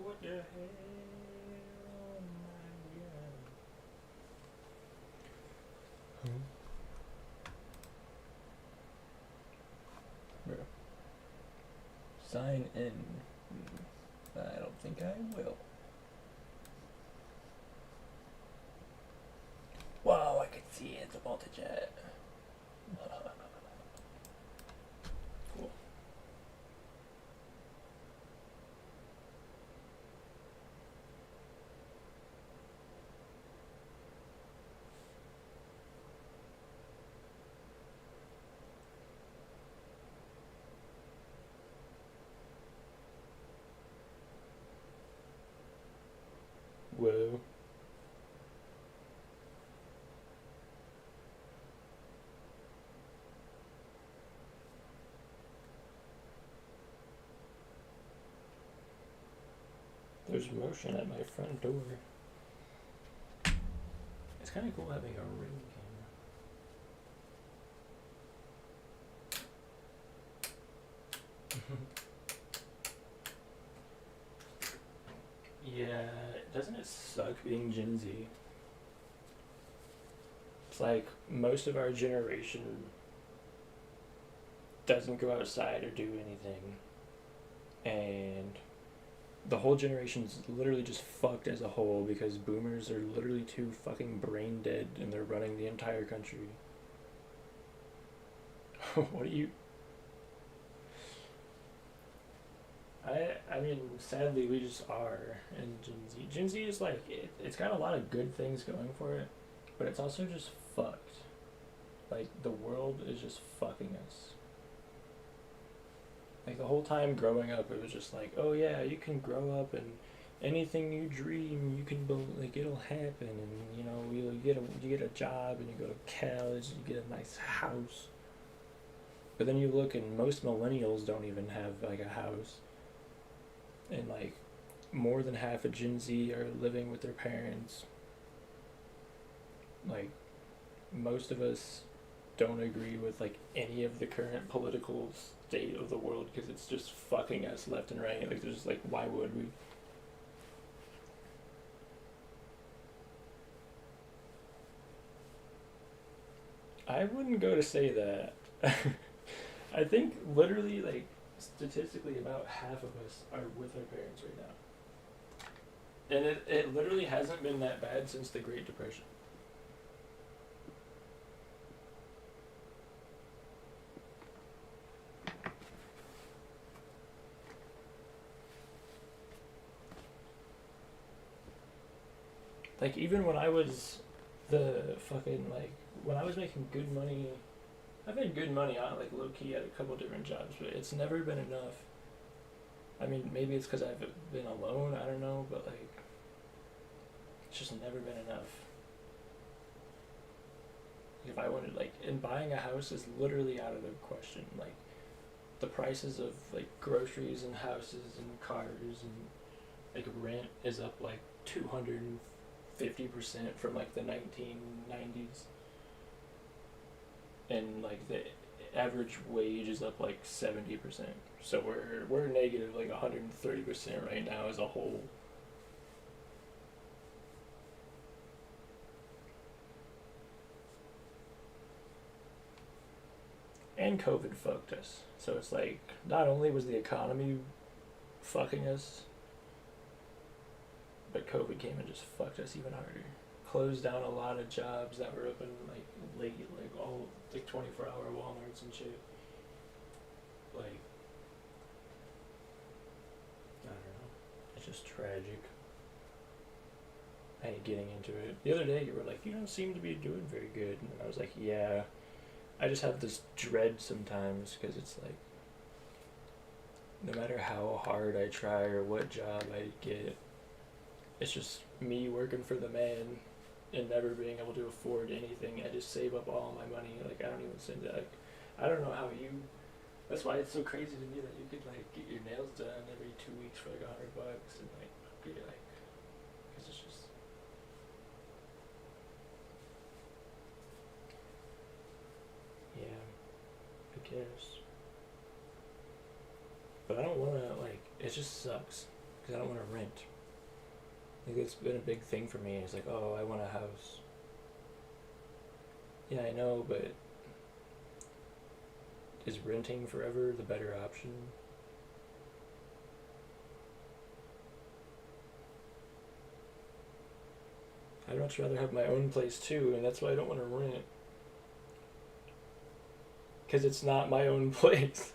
What the hell? Oh my god. Bro. Sign in. I don't think I will. Wow, I can see it's a multi-jet. Cool. Whoa. There's motion at my front door. It's kind of cool having a ring camera. Yeah, doesn't it suck being Gen Z? It's like most of our generation doesn't go outside or do anything. And the whole generation's literally just fucked as a whole because boomers are literally too fucking brain dead and they're running the entire country. What do you... I mean, sadly, we just are in Gen Z. Gen Z is like, it's got a lot of good things going for it, but it's also just fucked. Like, the world is just fucking us. Like, the whole time growing up, it was just like, oh yeah, you can grow up and anything you dream, you can, like, it'll happen, and, you know, you get a job, and you go to college, and you get a nice house. But then you look, and most millennials don't even have, like, a house. And, like, more than half of Gen Z are living with their parents. Like, most of us don't agree with, like, any of the current political state of the world because it's just fucking us left and right. Like, there's, like, why would we? I wouldn't go to say that. I think literally, like, statistically about half of us are with our parents right now. And it literally hasn't been that bad since the Great Depression. Like, even when I was when I was making good money, I've made good money on, like, low-key at a couple different jobs, but it's never been enough. I mean, maybe it's because I've been alone, I don't know, but, like, it's just never been enough. If I wanted, like, and buying a house is literally out of the question. Like, the prices of, like, groceries and houses and cars and, like, rent is up, like, 250% from, like, the 1990s. And, like, the average wage is up, like, 70%. So we're negative, like, 130% right now as a whole. And COVID fucked us. So it's like, not only was the economy fucking us, but COVID came and just fucked us even harder. Closed down a lot of jobs that were open, like, late, like, all, like, 24-hour Walmarts and shit. Like, I don't know. It's just tragic. I hate getting into it. The other day you were like, you don't seem to be doing very good. And I was like, yeah. I just have this dread sometimes because it's like, no matter how hard I try or what job I get, it's just me working for the man and never being able to afford anything. I just save up all my money. Like, I don't even send it. Like, I don't know how you. That's why it's so crazy to me that you could, like, get your nails done every 2 weeks for like $100 and, like, be like, because it's just. Yeah, I guess. But I don't want to, like, it just sucks because I don't want to rent. Like, it's been a big thing for me. It's like, oh, I want a house. Yeah, I know, but is renting forever the better option? I'd much rather have my own place too, and that's why I don't want to rent. Because it's not my own place.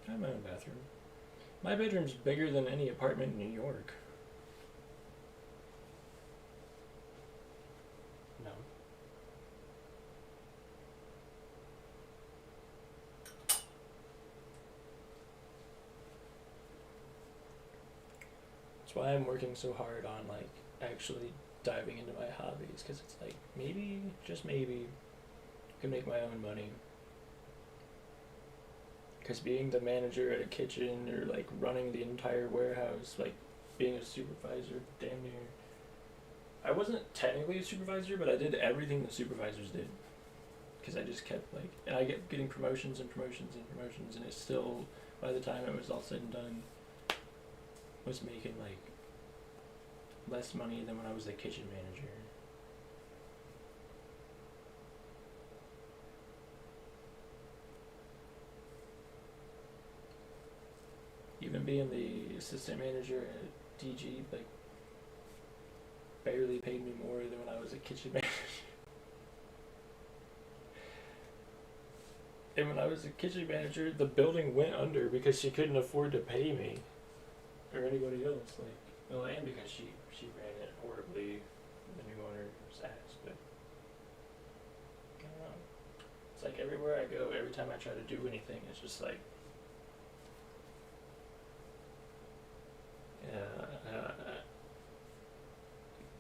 I have my own bathroom. My bedroom's bigger than any apartment in New York. No. That's why I'm working so hard on, like, actually diving into my hobbies, because it's like, maybe, just maybe, I can make my own money. Because being the manager at a kitchen or, like, running the entire warehouse, like, being a supervisor, damn near. I wasn't technically a supervisor, but I did everything the supervisors did. Because I just kept, like, and I kept getting promotions and promotions and promotions, and it still, by the time it was all said and done, was making, like, less money than when I was a kitchen manager. Even being the assistant manager at DG, like, barely paid me more than when I was a kitchen manager. And when I was a kitchen manager, the building went under because she couldn't afford to pay me or anybody else. Like, well, and because she ran it horribly, the new owner's ass. But I don't know. It's like everywhere I go, every time I try to do anything, it's just like,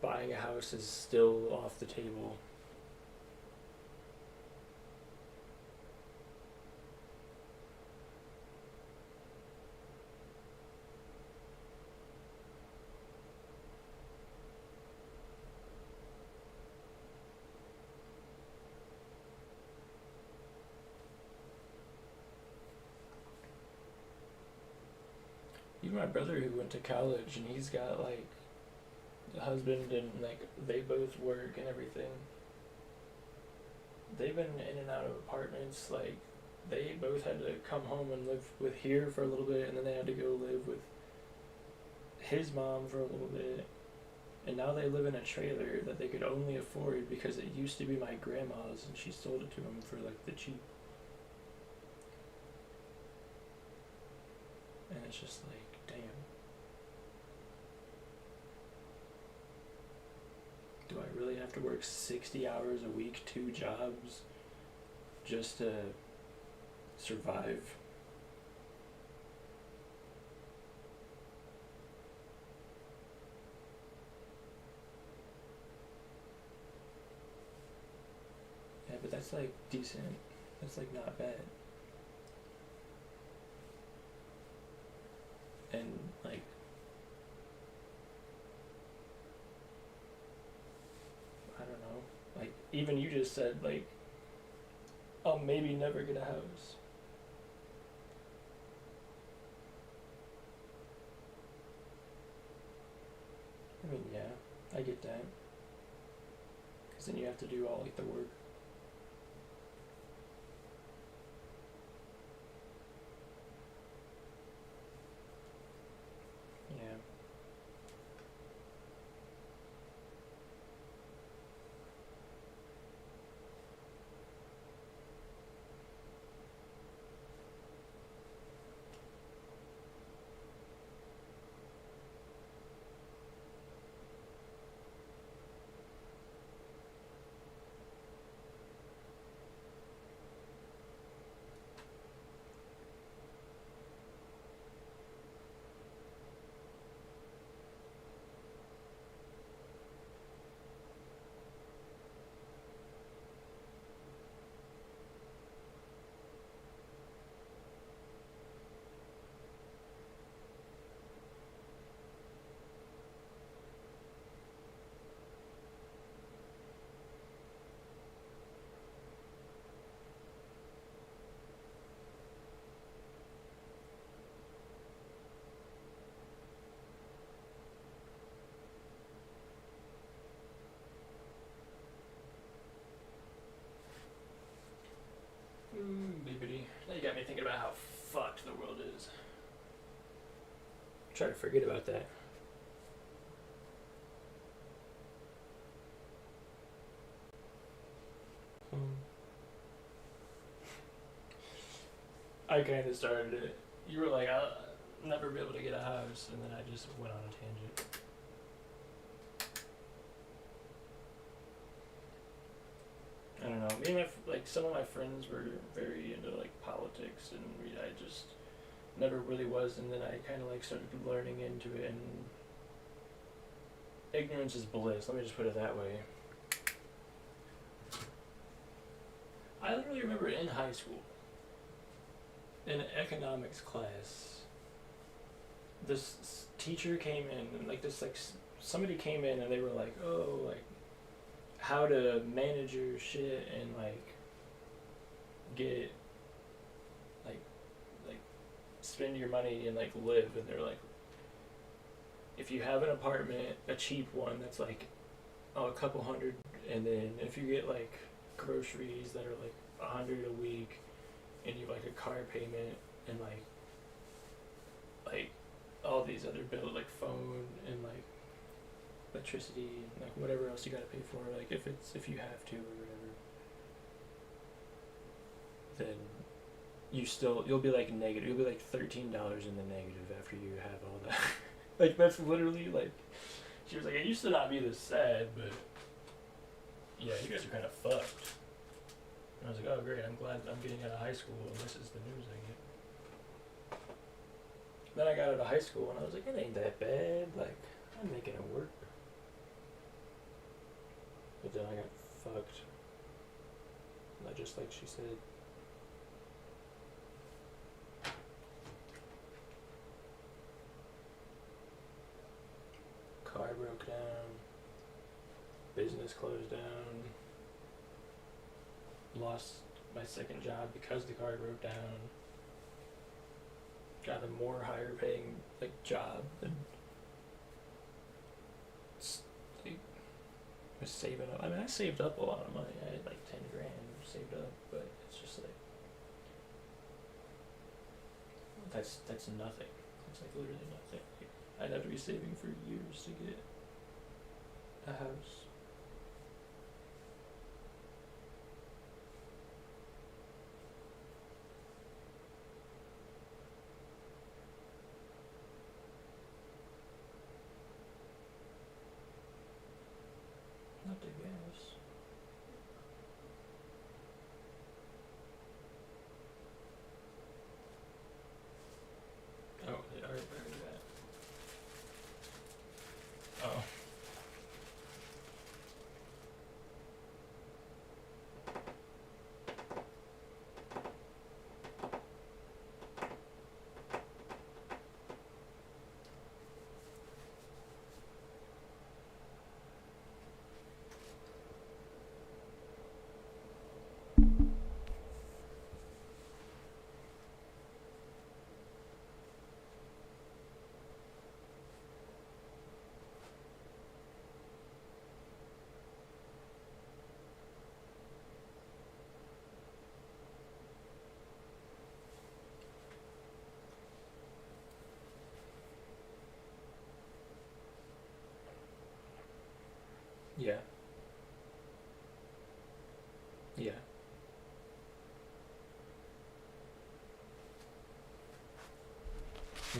buying a house is still off the table. Even my brother who went to college and he's got like a husband and like they both work and everything. They've been in and out of apartments, like they both had to come home and live with here for a little bit and then they had to go live with his mom for a little bit. And now they live in a trailer that they could only afford because it used to be my grandma's and she sold it to him for like the cheap. And it's just like, damn. Do I really have to work 60 hours a week, 2 jobs, just to survive? Yeah, but that's like decent. That's like not bad. And like, I don't know, like even you just said like, I'll maybe never get a house. I mean, yeah, I get that. Because then you have to do all like the work. Yeah. Bibbidi. Now you got me thinking about how fucked the world is. Try to forget about that. I kind of started it. You were like, I'll never be able to get a house, and then I just went on a tangent. I don't know. Me and like some of my friends were very into like politics, and I just never really was. And then I kind of like started learning into it, and ignorance is bliss. Let me just put it that way. I literally remember in high school, in an economics class, this teacher came in, and like this like somebody came in, and they were like, oh, like how to manage your shit and like get like spend your money and like live, and they're like, if you have an apartment, a cheap one that's like a couple hundred, and then if you get like groceries that are like $100 a week, and you have like a car payment and like all these other bills like phone and like electricity and like whatever else you gotta pay for, like if you have to or whatever, then you'll be like negative. You'll be like $13 in the negative after you have all that. Like that's literally like, she was like, it used to not be this sad, but yeah, you guys are kind of fucked. And I was like, oh great, I'm glad I'm getting out of high school and this is the news I get. Then I got out of high school and I was like, it ain't that bad, like I'm making it work. But then I got fucked. Not just like she said. Car broke down. Business closed down. Lost my second job because the car broke down. Got a more higher paying like job and like, was saving up. I mean, I saved up a lot of money. I had like 10 grand saved up, but it's just like that's nothing. It's like literally nothing. Like, I'd have to be saving for years to get a house. Not to gas. Oh, they already buried that. Oh. Yeah. Yeah.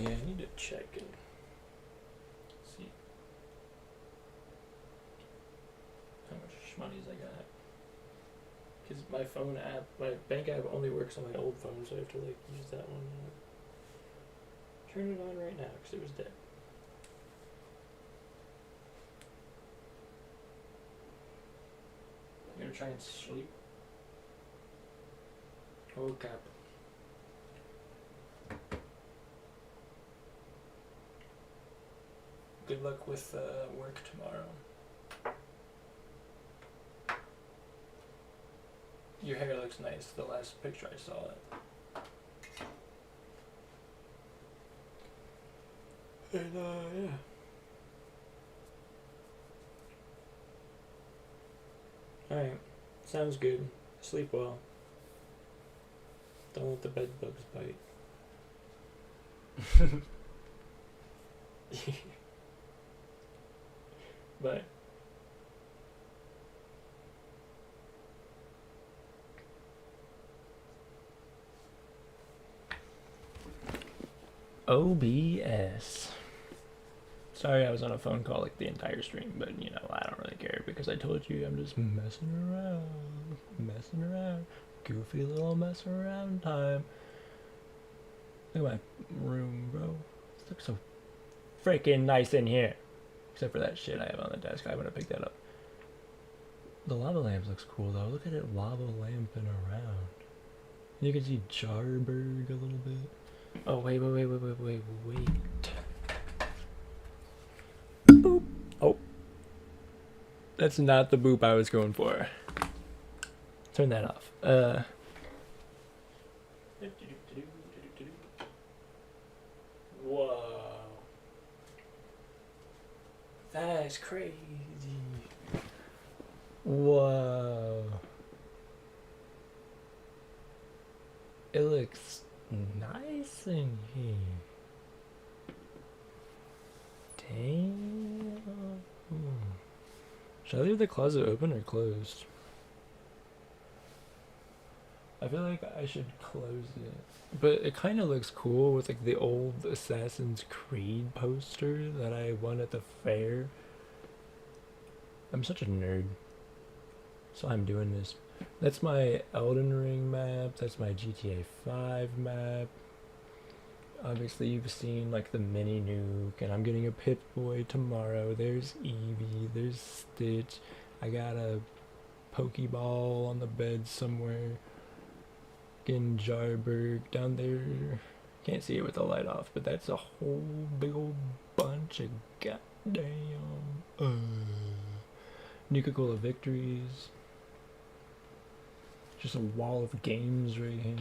Yeah, I need to check and see how much monies I got. Because my phone app, my bank app only works on my old phone, so I have to like use that one. Turn it on right now because it was dead. I'm gonna try and sleep. Oh cap. Good luck with work tomorrow. Your hair looks nice. The last picture I saw it. And yeah. Alright. Sounds good. Sleep well. Don't let the bed bugs bite. Bye. OBS. Sorry I was on a phone call like the entire stream, but you know, I don't really care because I told you I'm just messing around. Goofy little mess around time. Look at my room, bro. It looks so freaking nice in here. Except for that shit I have on the desk. I'm gonna pick that up. The lava lamp looks cool though. Look at it lava lamping around. You can see Jarberg a little bit. Oh, wait. Boop. Oh. That's not the boop I was going for. Turn that off. Whoa. guy's crazy. Whoa. It looks nice in here. Damn. Should I leave the closet open or closed? I feel like I should close it. But it kind of looks cool with like the old Assassin's Creed poster that I won at the fair. I'm such a nerd. So I'm doing this. That's my Elden Ring map. That's my GTA 5 map. Obviously you've seen like the mini nuke, and I'm getting a Pip-Boy tomorrow. There's Eevee, there's Stitch. I got a Pokeball on the bed somewhere. Getting Jarberg down there. Can't see it with the light off, but that's a whole big old bunch of goddamn Nuka-Cola victories. Just a wall of games right here.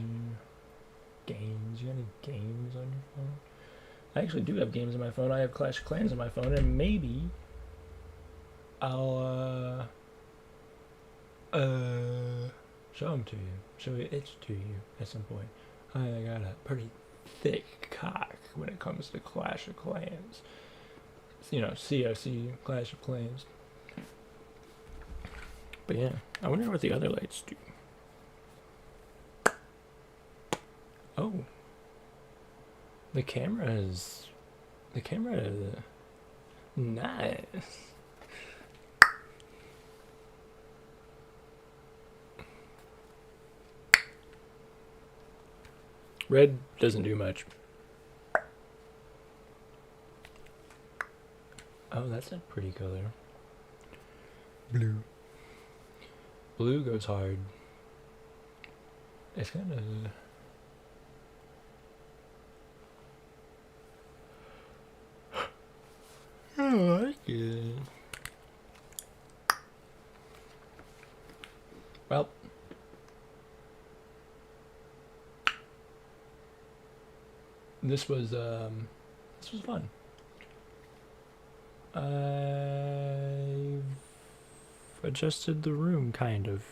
Games? You got any games on your phone? I actually do have games on my phone. I have Clash of Clans on my phone, and maybe I'll show them to you. Show it to you at some point. I got a pretty thick cock when it comes to Clash of Clans. You know, COC, Clash of Clans. But yeah, I wonder what the other lights do. Oh. The camera is nice. Red doesn't do much. Oh, that's a pretty color. Blue. Blue goes hard. It's kind of... I like it. Well, this was fun. I've adjusted the room kind of.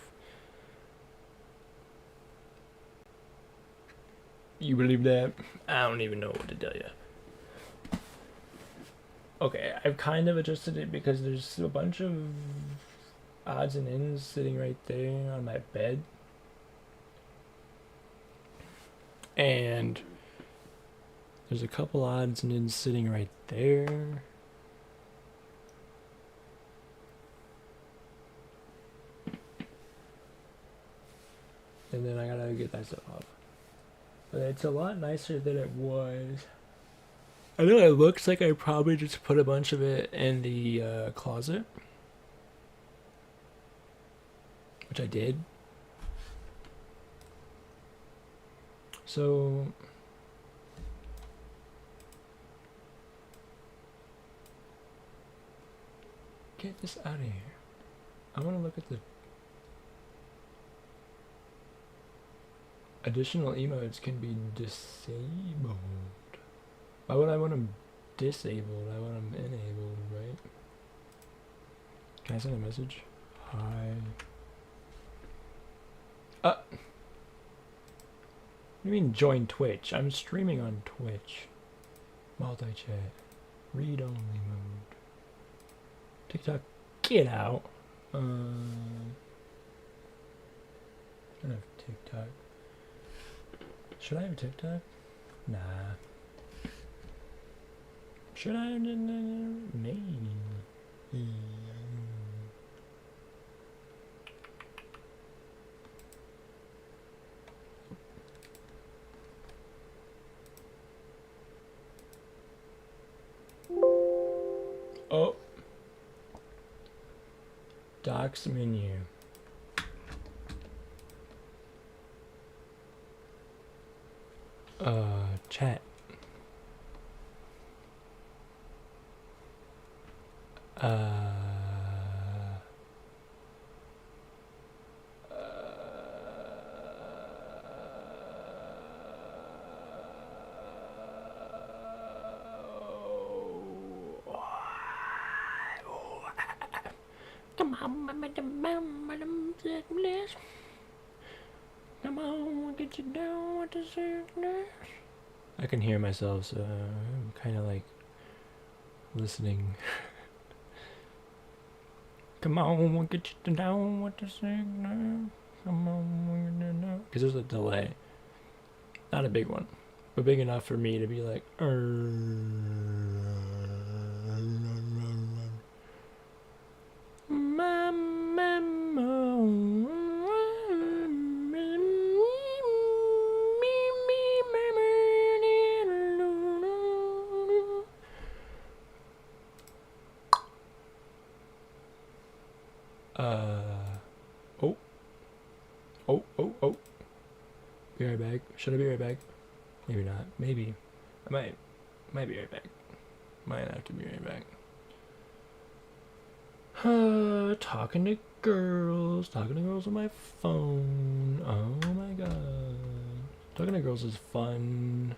You believe that? I don't even know what to tell you. Okay, I've kind of adjusted it because there's a bunch of odds and ends sitting right there on my bed. And there's a couple odds and ends sitting right there. And then I gotta get that stuff off. But it's a lot nicer than it was. I know it looks like I probably just put a bunch of it in the closet. Which I did. So... get this out of here. I want to look at the... additional emotes can be disabled. Why would I want them disabled? I want them enabled, right? Can I send a message? Hi. What do you mean join Twitch? I'm streaming on Twitch. Multi-chat. Read-only mode. TikTok, get out. I don't have TikTok. Should I have TikTok? Nah. Should I? Maybe. Oh. Docs menu. Chat. Come on, get you down with the sickness. I can hear myself, so I'm kind of like listening. Come on, we'll get you down with the signal. Come on, because there's a delay. Not a big one, but big enough for me to be like, oh. Be right back. Should I be right back? Maybe not. Maybe. I might be right back. Might have to be right back. Talking to girls on my phone. Oh my god. Talking to girls is fun.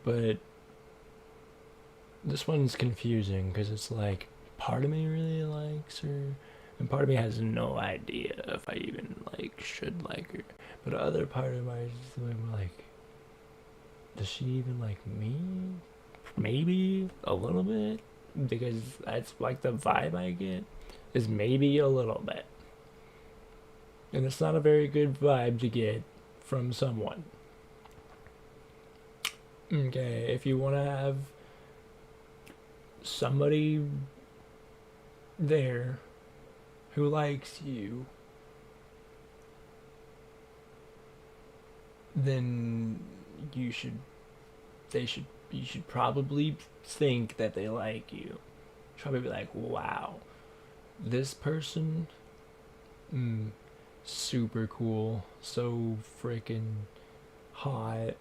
But this one's confusing because it's like part of me really likes her and part of me has no idea if I even like should like her. But the other part of me is like, does she even like me? Maybe a little bit, because that's like the vibe I get, is maybe a little bit. And it's not a very good vibe to get from someone. Okay, if you want to have somebody there who likes you, then you should probably think that they like you. Probably be like, wow, this person, super cool, so freaking hot.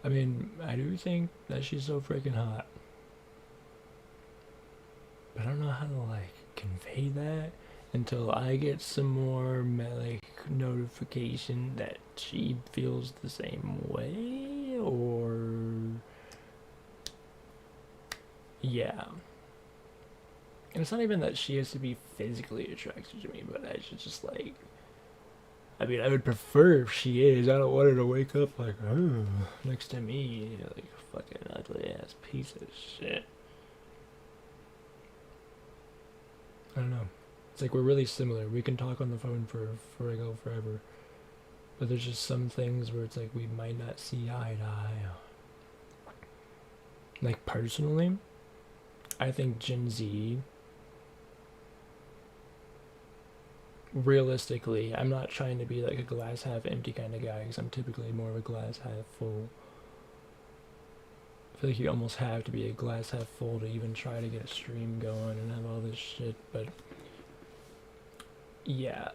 I mean, I do think that she's so freaking hot, but I don't know how to like convey that until I get some more like notification that she feels the same way, or yeah. And it's not even that she has to be physically attracted to me, but I should just like, I mean, I would prefer if she is. I don't want her to wake up like, oh, next to me, like a fucking ugly ass piece of shit. I don't know. It's like we're really similar. We can talk on the phone for like forever. But there's just some things where it's like we might not see eye to eye. Like personally, I think Gen Z, realistically, I'm not trying to be like a glass half empty kind of guy, because I'm typically more of a glass half full. I feel like you almost have to be a glass half full to even try to get a stream going and have all this shit, but yeah,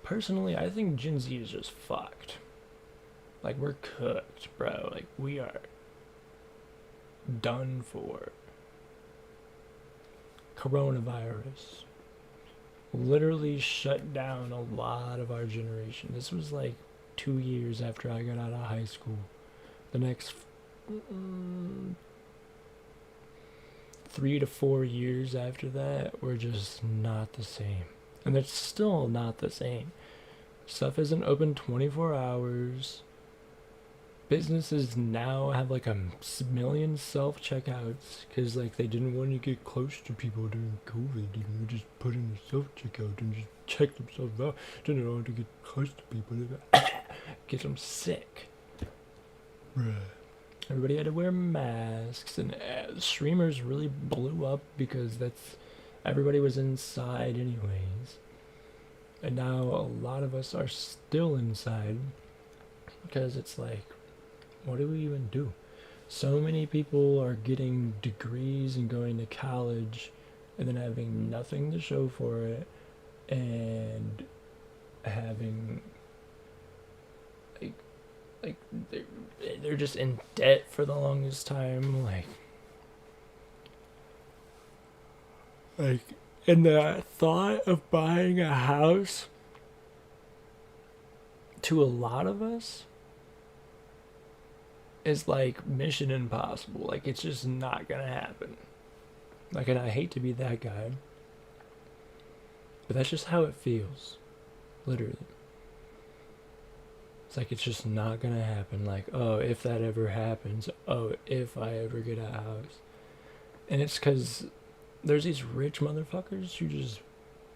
personally, I think Gen Z is just fucked. Like, we're cooked, bro. Like, we are done for. Coronavirus literally shut down a lot of our generation. This was like 2 years after I got out of high school. The next 3 to 4 years after that were just not the same. And it's still not the same. Stuff isn't open 24 hours. Businesses now have like a million self-checkouts because like they didn't want to get close to people during COVID. And they just put in a self-checkout and just check themselves out. Didn't want to get close to people. Get them sick. Bruh. Everybody had to wear masks, and streamers really blew up because everybody was inside anyways. And now a lot of us are still inside because it's like, what do we even do? So many people are getting degrees and going to college and then having nothing to show for it, and having like they're just in debt for the longest time, like and the thought of buying a house to a lot of us is like mission impossible. Like, it's just not gonna happen. Like, and I hate to be that guy, but that's just how it feels. Literally. It's like it's just not gonna happen. Like, oh, if that ever happens, oh, if I ever get a house. And it's because there's these rich motherfuckers who just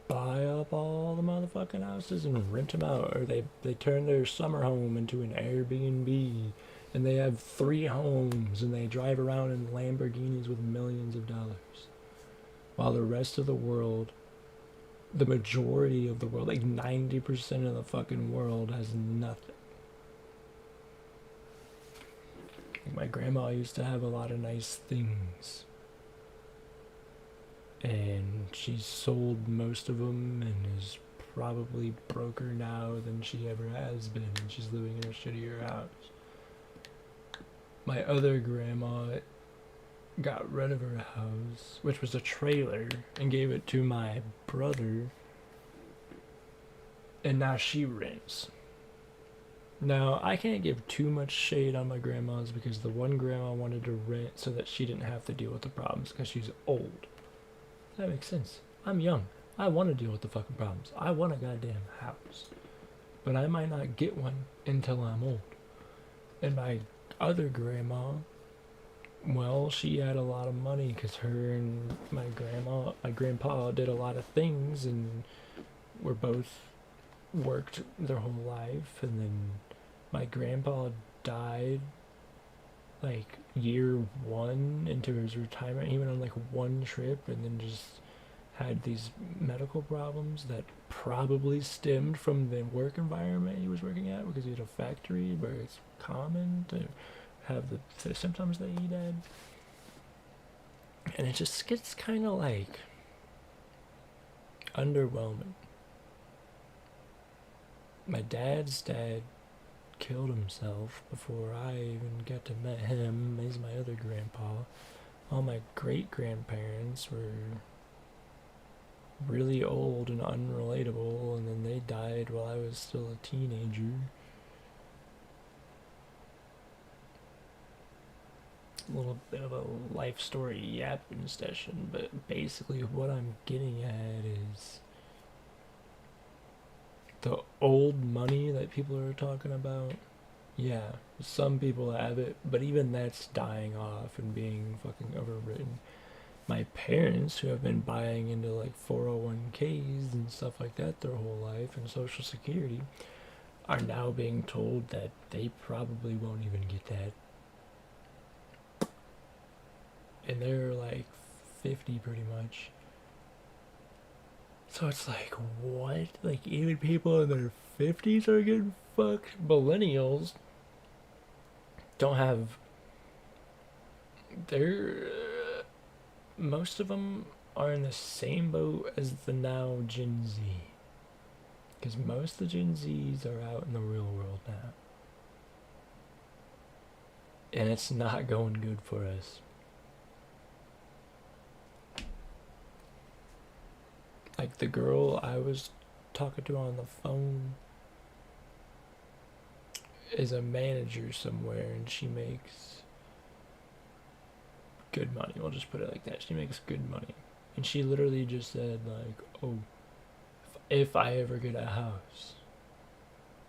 buy up all the motherfucking houses and rent them out, or they turn their summer home into an Airbnb, and they have 3 homes, and they drive around in Lamborghinis with millions of dollars, while the rest of the world, the majority of the world, like 90% of the fucking world, has nothing. Like my grandma used to have a lot of nice things, and she sold most of them and is probably broker now than she ever has been, and she's living in a shittier house. My other grandma got rid of her house, which was a trailer, and gave it to my brother, and now she rents. Now, I can't give too much shade on my grandmas because the one grandma wanted to rent so that she didn't have to deal with the problems because she's old. That makes sense. I'm young. I want to deal with the fucking problems. I want a goddamn house. But I might not get one until I'm old. And my other grandma, well, she had a lot of money because her and my grandpa did a lot of things and were both worked their whole life. And then my grandpa died like year 1 into his retirement. He went on like 1 trip and then just had these medical problems that probably stemmed from the work environment he was working at, because he had a factory where it's common to have the symptoms that he did. And it just gets kind of like underwhelming. My dad's dad killed himself before I even got to meet him. He's my other grandpa. All my great-grandparents were really old and unrelatable, and then they died while I was still a teenager. A little bit of a life story yapping session, but basically what I'm getting at is the old money that people are talking about. Yeah, some people have it, but even that's dying off and being fucking overwritten. My parents, who have been buying into like 401ks and stuff like that their whole life, and Social Security, are now being told that they probably won't even get that. And they're like 50 pretty much. So it's like, what? Like, even people in their 50s are getting fucked? Millennials don't have. They're. Most of them are in the same boat as the now Gen Z. Because most of the Gen Zs are out in the real world now. And it's not going good for us. Like the girl I was talking to on the phone is a manager somewhere, and she makes good money. We'll just put it like that. She makes good money. And she literally just said like, oh, if I ever get a house.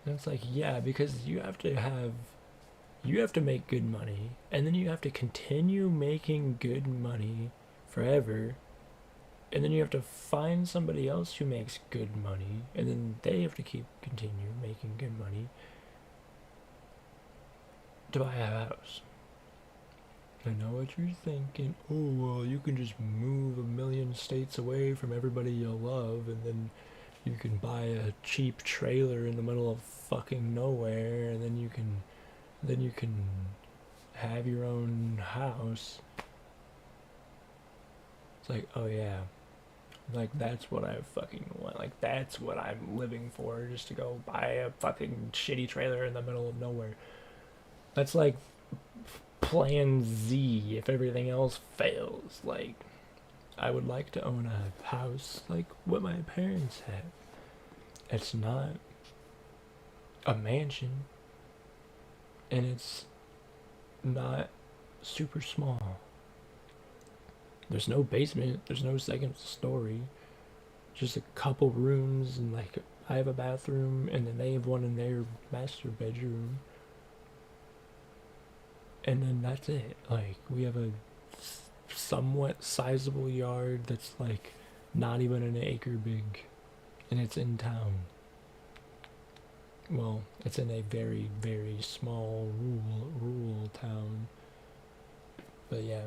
And it's like, yeah, because you have to make good money, and then you have to continue making good money forever, and then you have to find somebody else who makes good money, and then they have to continue making good money to buy a house. I know what you're thinking. Oh, well, you can just move 1,000,000 states away from everybody you love, and then you can buy a cheap trailer in the middle of fucking nowhere, and then you can have your own house. It's like, oh yeah, like that's what I fucking want. Like that's what I'm living for, just to go buy a fucking shitty trailer in the middle of nowhere. That's like plan Z if everything else fails. Like, I would like to own a house like what my parents had. It's not a mansion, and it's not super small. There's no basement. There's no second story. Just a couple rooms, and like I have a bathroom, and then they have one in their master bedroom. And then that's it. Like, we have a somewhat sizable yard that's like not even an acre big, and it's in town. Well, it's in a very, very small rural town. But yeah,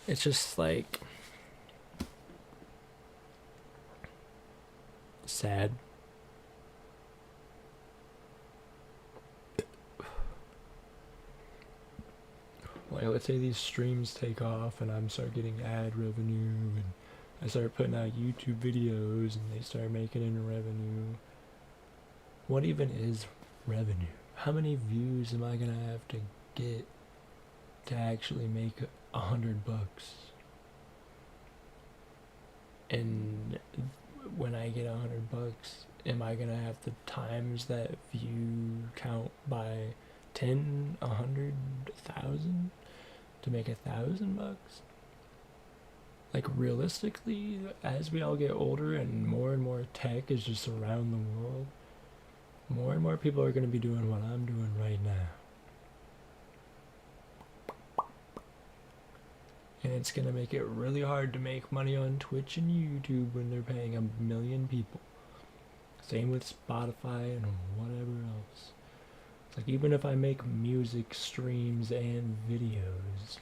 it's just like sad. Like, let's say these streams take off and I start getting ad revenue, and I start putting out YouTube videos and they start making in revenue. What even is revenue? How many views am I gonna have to get to actually make $100? And when I get $100, am I gonna have to times that view count by 10, 100, 1,000 to make $1,000? Like, realistically, as we all get older and more tech is just around the world, more and more people are going to be doing what I'm doing right now. And it's going to make it really hard to make money on Twitch and YouTube when they're paying 1 million people. Same with Spotify and whatever else. It's like, even if I make music streams and videos,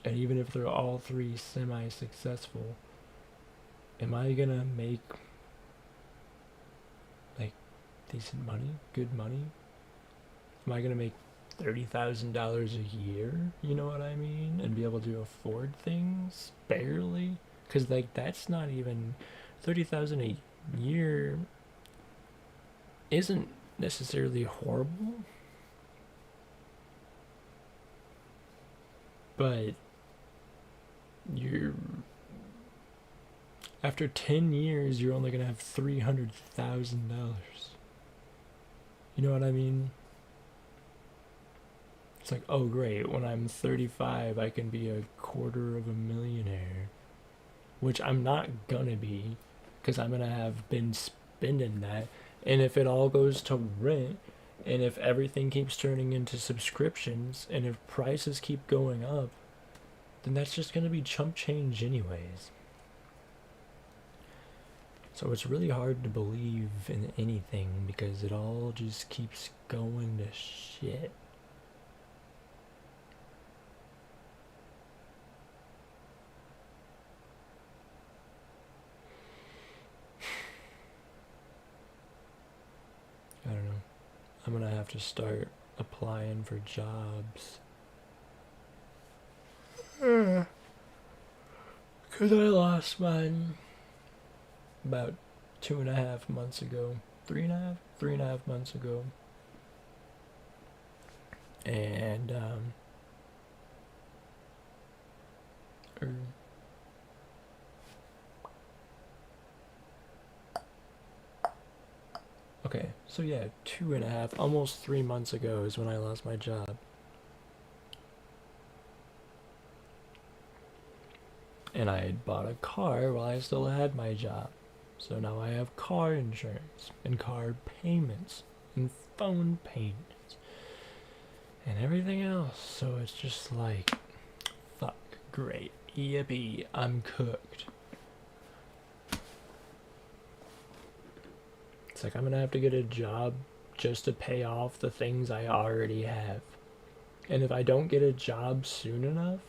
and even if they're all three semi-successful, am I gonna make like decent money, good money? Am I gonna make $30,000 a year? You know what I mean? And be able to afford things barely? Because like, that's not even $30,000 a year. Isn't necessarily horrible, but you're, after 10 years, you're only gonna have $300,000. You know what I mean? It's like, oh great, when I'm 35, I can be $250,000, which I'm not gonna be, because I'm gonna have been spending that. And if it all goes to rent, and if everything keeps turning into subscriptions, and if prices keep going up, then that's just going to be chump change anyways. So it's really hard to believe in anything because it all just keeps going to shit. I don't know. I'm gonna have to start applying for jobs. Because I lost mine about 2.5 months ago. 3.5 months ago. And, okay, so yeah, 2.5, almost 3 months ago is when I lost my job. And I had bought a car while I still had my job. So now I have car insurance, and car payments, and phone payments, and everything else. So it's just like, fuck, great, yippee, I'm cooked. It's like, I'm gonna have to get a job just to pay off the things I already have. And if I don't get a job soon enough,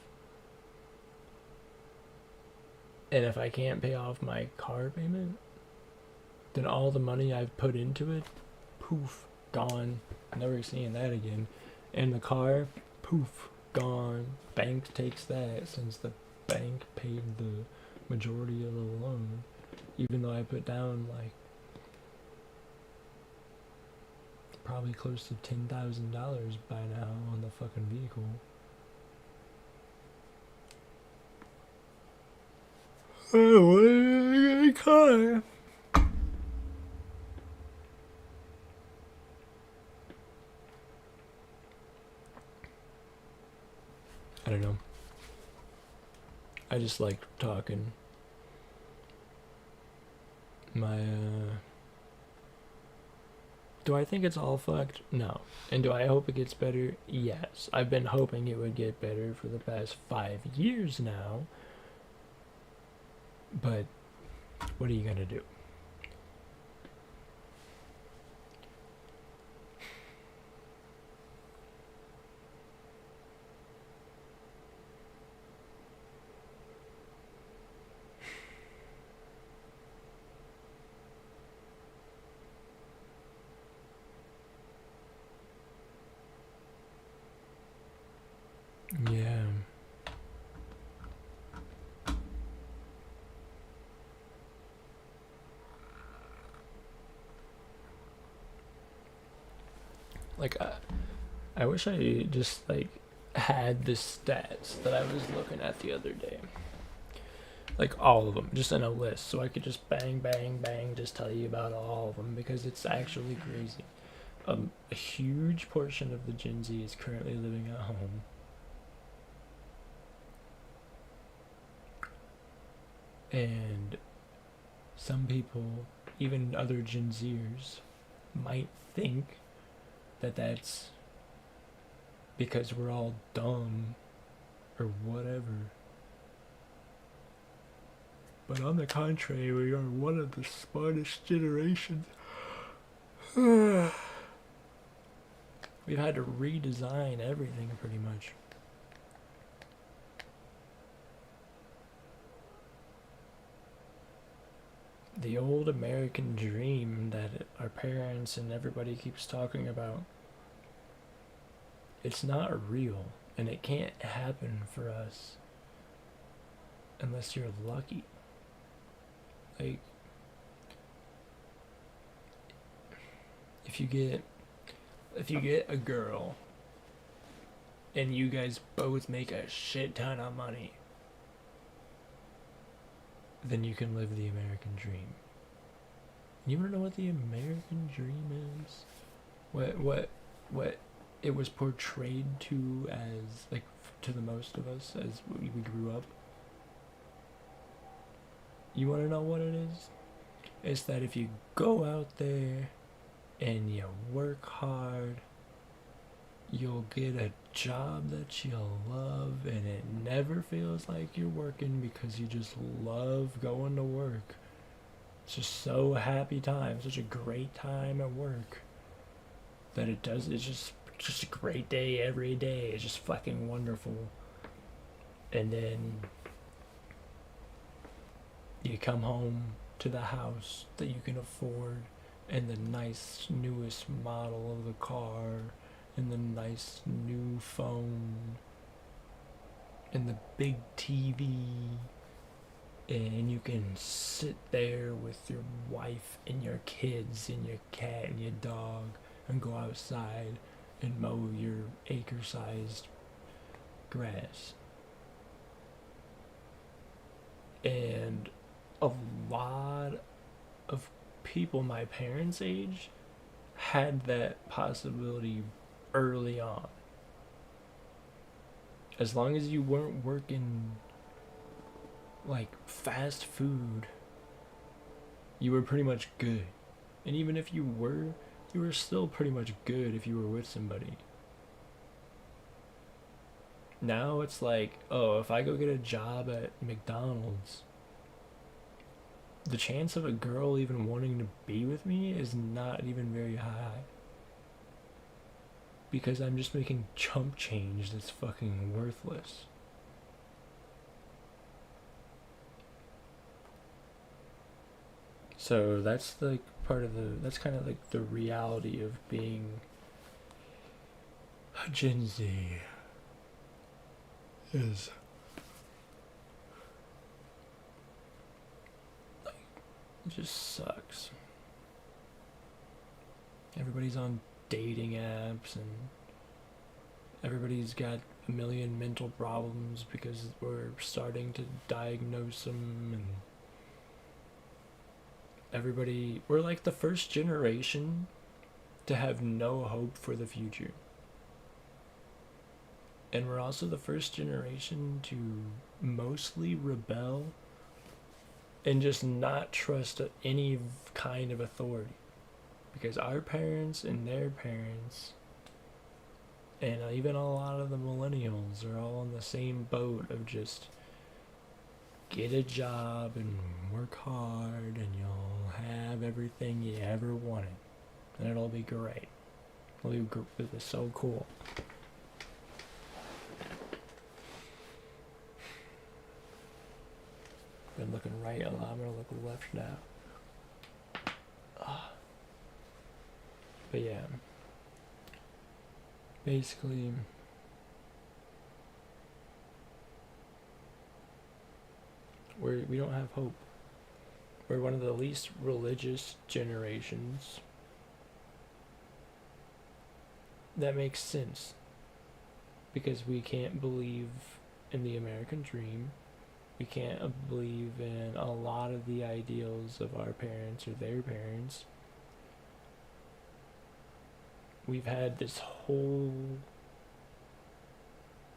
and if I can't pay off my car payment, then all the money I've put into it, poof, gone. Never seeing that again. And the car, poof, gone. Bank takes that since the bank paid the majority of the loan. Even though I put down like probably close to $10,000 by now on the fucking vehicle. Oh, what did I get a car? don't know. I just like talking. Do I think it's all fucked? No. And do I hope it gets better? Yes. I've been hoping it would get better for the past 5 years now. But what are you gonna do? Yeah. Like, I wish I just, like, had the stats that I was looking at the other day. Like, all of them, just in a list, so I could just bang, bang, bang, just tell you about all of them, because it's actually crazy. A huge portion of the Gen Z is currently living at home. And some people, even other Gen Zers, might think that that's because we're all dumb or whatever. But on the contrary, we are one of the smartest generations. We've had to redesign everything pretty much. The old American dream that our parents and everybody keeps talking about, it's not real, and it can't happen for us unless you're lucky. Like, if you get a girl and you guys both make a shit ton of money, then you can live the American dream. You wanna know what the American dream is? What it was portrayed to as, like, to the most of us as we grew up? You wanna know what it is? It's that if you go out there and you work hard, you'll get a job that you'll love, and it never feels like you're working because you just love going to work. It's just so happy time, such a great time at work that it's just a great day every day. It's just fucking wonderful. And then you come home to the house that you can afford, and the nice newest model of the car, and the nice new phone, and the big TV, and you can sit there with your wife and your kids and your cat and your dog and go outside and mow your acre-sized grass. And a lot of people my parents' age had that possibility early on. As long as you weren't working like fast food, you were pretty much good. And even if you were still pretty much good if you were with somebody. Now it's like, oh, if I go get a job at McDonald's, the chance of a girl even wanting to be with me is not even very high. Because I'm just making chump change that's fucking worthless. So that's like that's kind of like the reality of being a Gen Z. Is like, it just sucks. Everybody's on dating apps, and everybody's got a million mental problems because we're starting to diagnose them, and we're like the first generation to have no hope for the future. And we're also the first generation to mostly rebel and just not trust any kind of authority. Because our parents and their parents, and even a lot of the millennials, are all in the same boat of just get a job and work hard and you'll have everything you ever wanted. And it'll be great. It'll be so cool. Been looking right a lot. I'm gonna look left now. But yeah, basically, we don't have hope. We're one of the least religious generations. That makes sense, because we can't believe in the American dream. We can't believe in a lot of the ideals of our parents or their parents. We've had this whole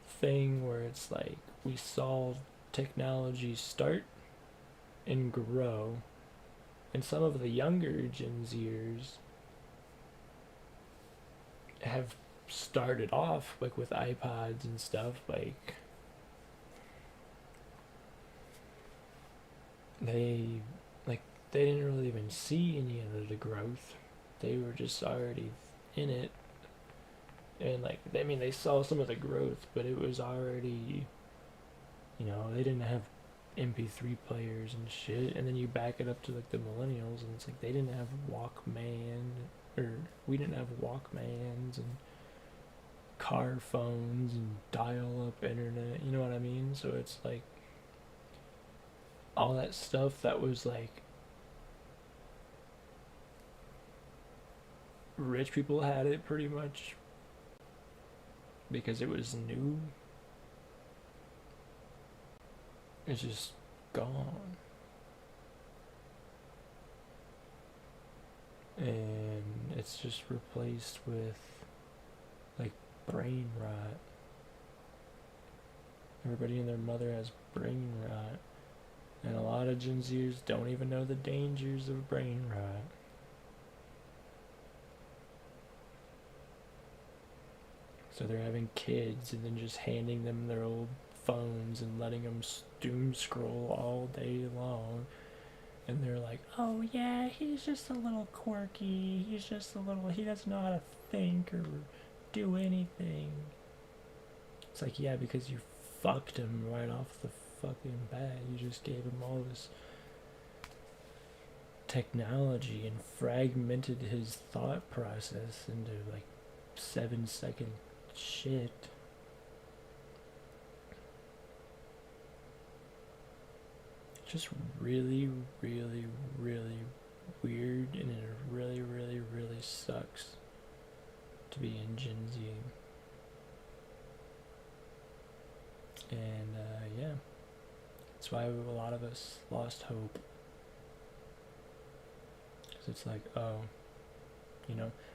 thing where it's like we saw technology start and grow, and some of the younger Gen Zers have started off like with iPods and stuff, like they didn't really even see any of the growth. They were just already in it, and they saw some of the growth, but it was already, they didn't have MP3 players and shit. And then you back it up to like the millennials, and it's like they didn't have we didn't have Walkmans and car phones and dial-up internet, you know what I mean? So it's like all that stuff that was like rich people had it pretty much because it was new. It's just gone. And it's just replaced with like brain rot. Everybody and their mother has brain rot. And a lot of Gen Zers don't even know the dangers of brain rot. So they're having kids and then just handing them their old phones and letting them doom scroll all day long. And they're like, oh yeah, he's just a little quirky. He doesn't know how to think or do anything. It's like, yeah, because you fucked him right off the fucking bat. You just gave him all this technology and fragmented his thought process into like 7-second shit. Just really, really, really weird, and it really, really, really sucks to be in Gen Z. And yeah, that's why a lot of us lost hope. Because it's like, oh,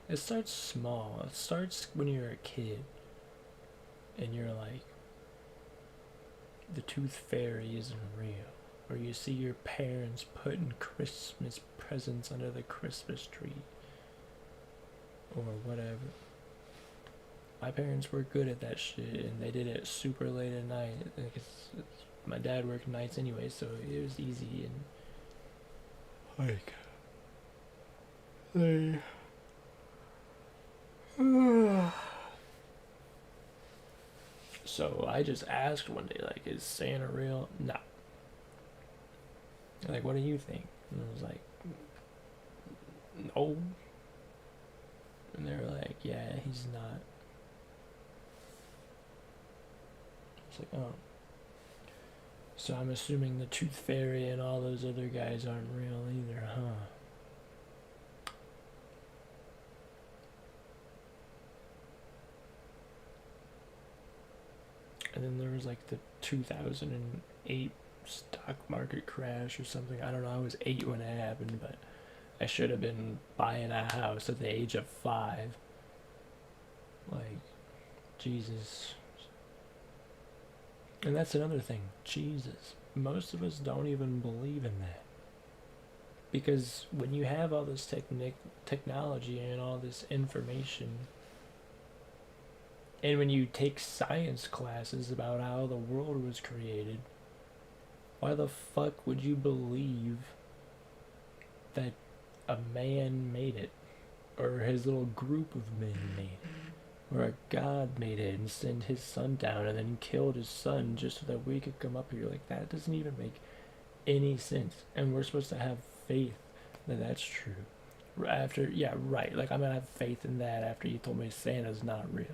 it starts small. It starts when you're a kid, and you're like, the tooth fairy isn't real. Or you see your parents putting Christmas presents under the Christmas tree. Or whatever. My parents were good at that shit, and they did it super late at night. My dad worked nights anyway, so it was easy. And so I just asked one day, like, is Santa real? No. Like, what do you think? And I was like, no. And they were like, yeah, he's not. It's like, oh. So I'm assuming the Tooth Fairy and all those other guys aren't real either, huh? And then there was like the 2008 stock market crash or something. I don't know. I was 8 when it happened, but I should have been buying a house at the age of 5. Like, Jesus. And that's another thing. Jesus. Most of us don't even believe in that. Because when you have all this technology and all this information, and when you take science classes about how the world was created, why the fuck would you believe that a man made it? Or his little group of men made it? Or a god made it and sent his son down and then killed his son just so that we could come up here? Like, that doesn't even make any sense. And we're supposed to have faith that that's true. After, yeah, right. Like, I'm gonna have faith in that after you told me Santa's not real.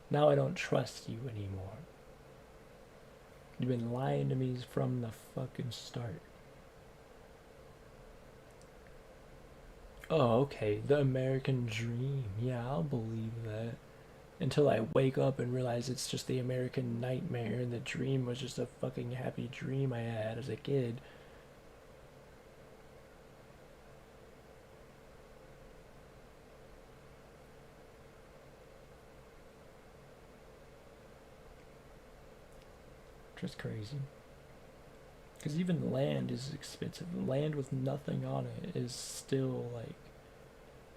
Now I don't trust you anymore. You've been lying to me from the fucking start. Oh, okay. The American dream. Yeah, I'll believe that. Until I wake up and realize it's just the American nightmare and the dream was just a fucking happy dream I had as a kid. Just crazy. Because even land is expensive. Land with nothing on it is still, like,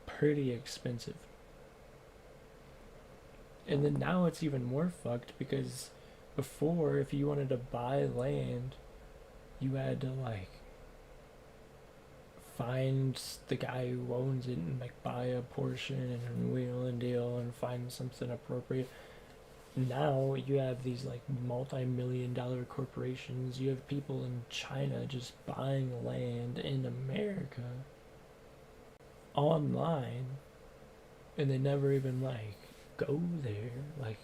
pretty expensive. And then now it's even more fucked because before, if you wanted to buy land, you had to, like, find the guy who owns it and, like, buy a portion and wheel and deal and find something appropriate. Now you have these, like, multi-million-dollar corporations. You have people in China just buying land in America online, and they never even, like, go there. Like,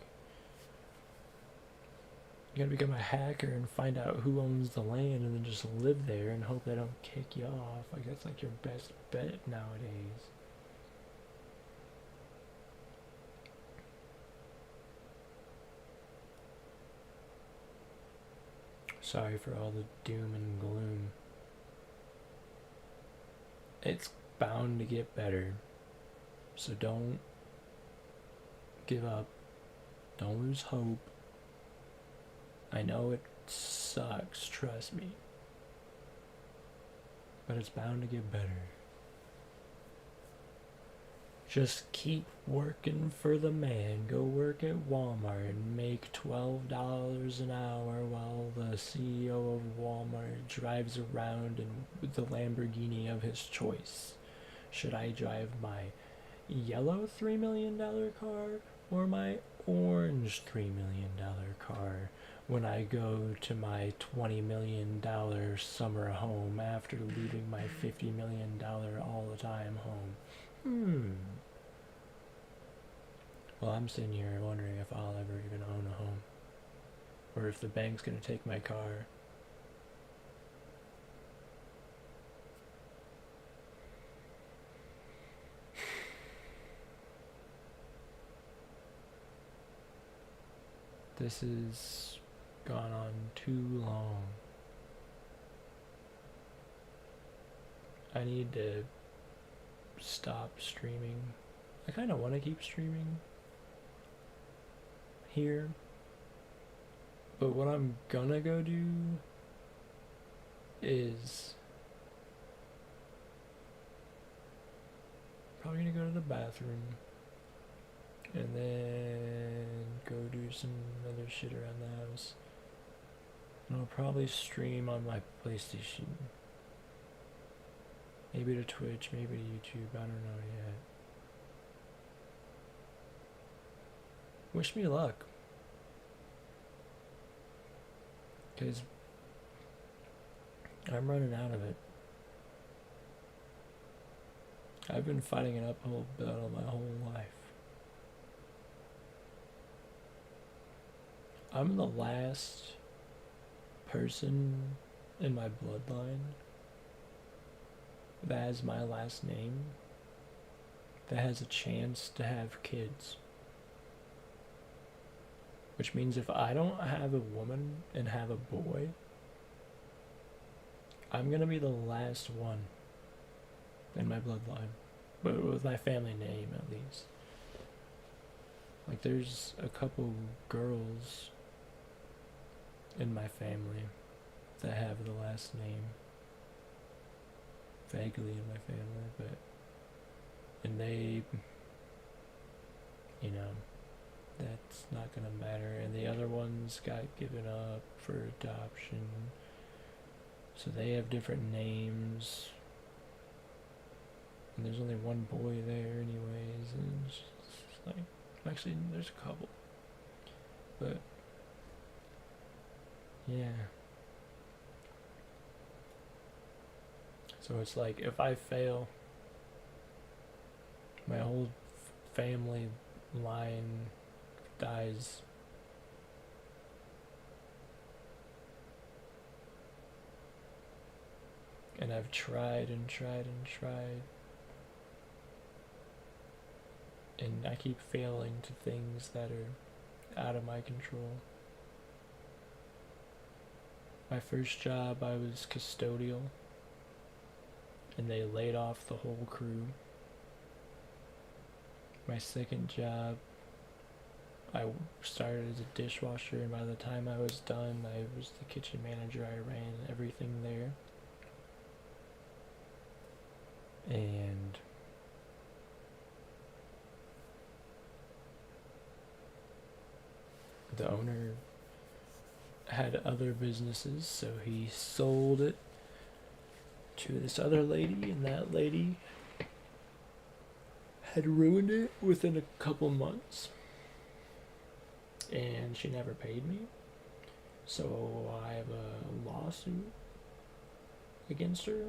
you gotta become a hacker and find out who owns the land and then just live there and hope they don't kick you off. Like, that's like your best bet nowadays. Sorry for all the doom and gloom. It's bound to get better. So don't give up. Don't lose hope. I know it sucks, trust me. But it's bound to get better. Just keep working for the man. Go work at Walmart and make $12 an hour while the CEO of Walmart drives around in the Lamborghini of his choice. Should I drive my yellow $3 million car or my orange $3 million car when I go to my $20 million summer home after leaving my $50 million all the time home? Well, I'm sitting here wondering if I'll ever even own a home. Or if the bank's gonna take my car. This has gone on too long. I need to stop streaming. I kind of want to keep streaming here, but what I'm gonna go do is probably gonna go to the bathroom and then go do some other shit around the house, and I'll probably stream on my PlayStation, maybe to Twitch, maybe to YouTube, I don't know yet. Wish me luck. Because I'm running out of it. I've been fighting an uphill battle my whole life. I'm the last person in my bloodline that has my last name that has a chance to have kids. Which means if I don't have a woman and have a boy, I'm gonna be the last one in my bloodline. But with my family name, at least. Like, there's a couple girls in my family that have the last name. Vaguely in my family, but. And they. You know, that's not gonna matter. And the other ones got given up for adoption. So they have different names. And there's only one boy there anyways, and it's just like, actually there's a couple. But yeah. So it's like if I fail, my whole family line dies. And I've tried and tried and tried. And I keep failing to things that are out of my control. My first job, I was custodial. And they laid off the whole crew. My second job, I started as a dishwasher, and by the time I was done, I was the kitchen manager. I ran everything there. And the owner had other businesses, so he sold it to this other lady, and that lady had ruined it within a couple months. And she never paid me. So I have a lawsuit against her.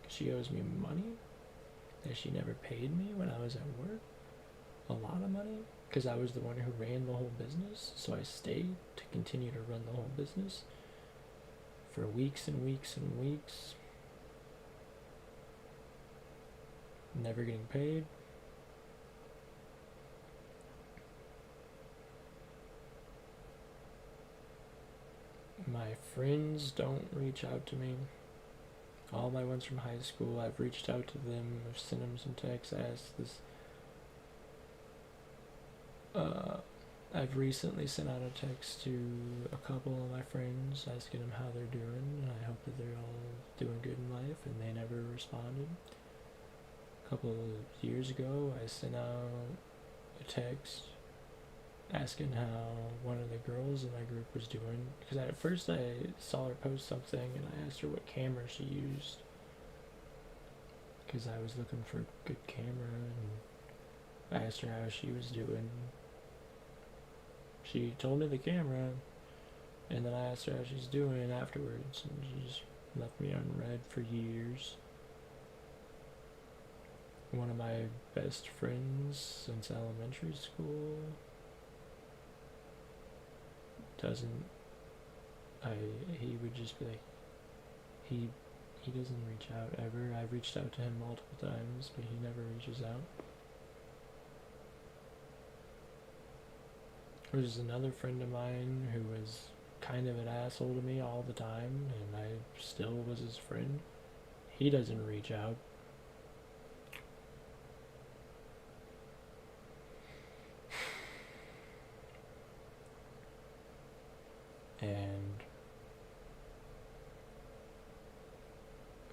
She owes me money that she never paid me when I was at work. A lot of money. Because I was the one who ran the whole business. So I stayed to continue to run the whole business for weeks and weeks and weeks. Never getting paid. My friends don't reach out to me. All my ones from high school, I've reached out to them. I've sent them some texts. I asked this. I've recently sent out a text to a couple of my friends asking them how they're doing. And I hope that they're all doing good in life, and they never responded. A couple of years ago, I sent out a text asking how one of the girls in my group was doing, because at first I saw her post something and I asked her what camera she used, because I was looking for a good camera, and I asked her how she was doing. She told me the camera, and then I asked her how she's doing afterwards, and she just left me unread for years. One of my best friends since elementary school he would just be like, he doesn't reach out ever. I've reached out to him multiple times, but he never reaches out. There's another friend of mine who was kind of an asshole to me all the time, and I still was his friend. He doesn't reach out. And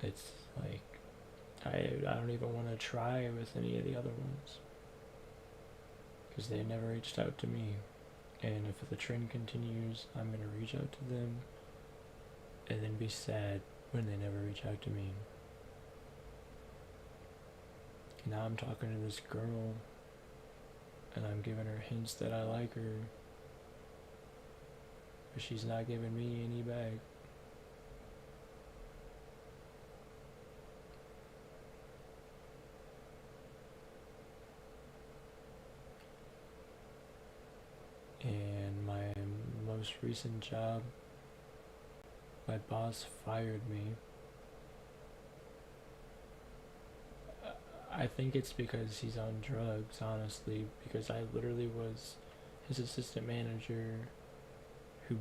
it's like, I don't even want to try with any of the other ones, because they never reached out to me. And if the trend continues, I'm going to reach out to them and then be sad when they never reach out to me. Now I'm talking to this girl and I'm giving her hints that I like her, but she's not giving me any back. And my most recent job, my boss fired me. I think it's because he's on drugs, honestly, because I literally was his assistant manager who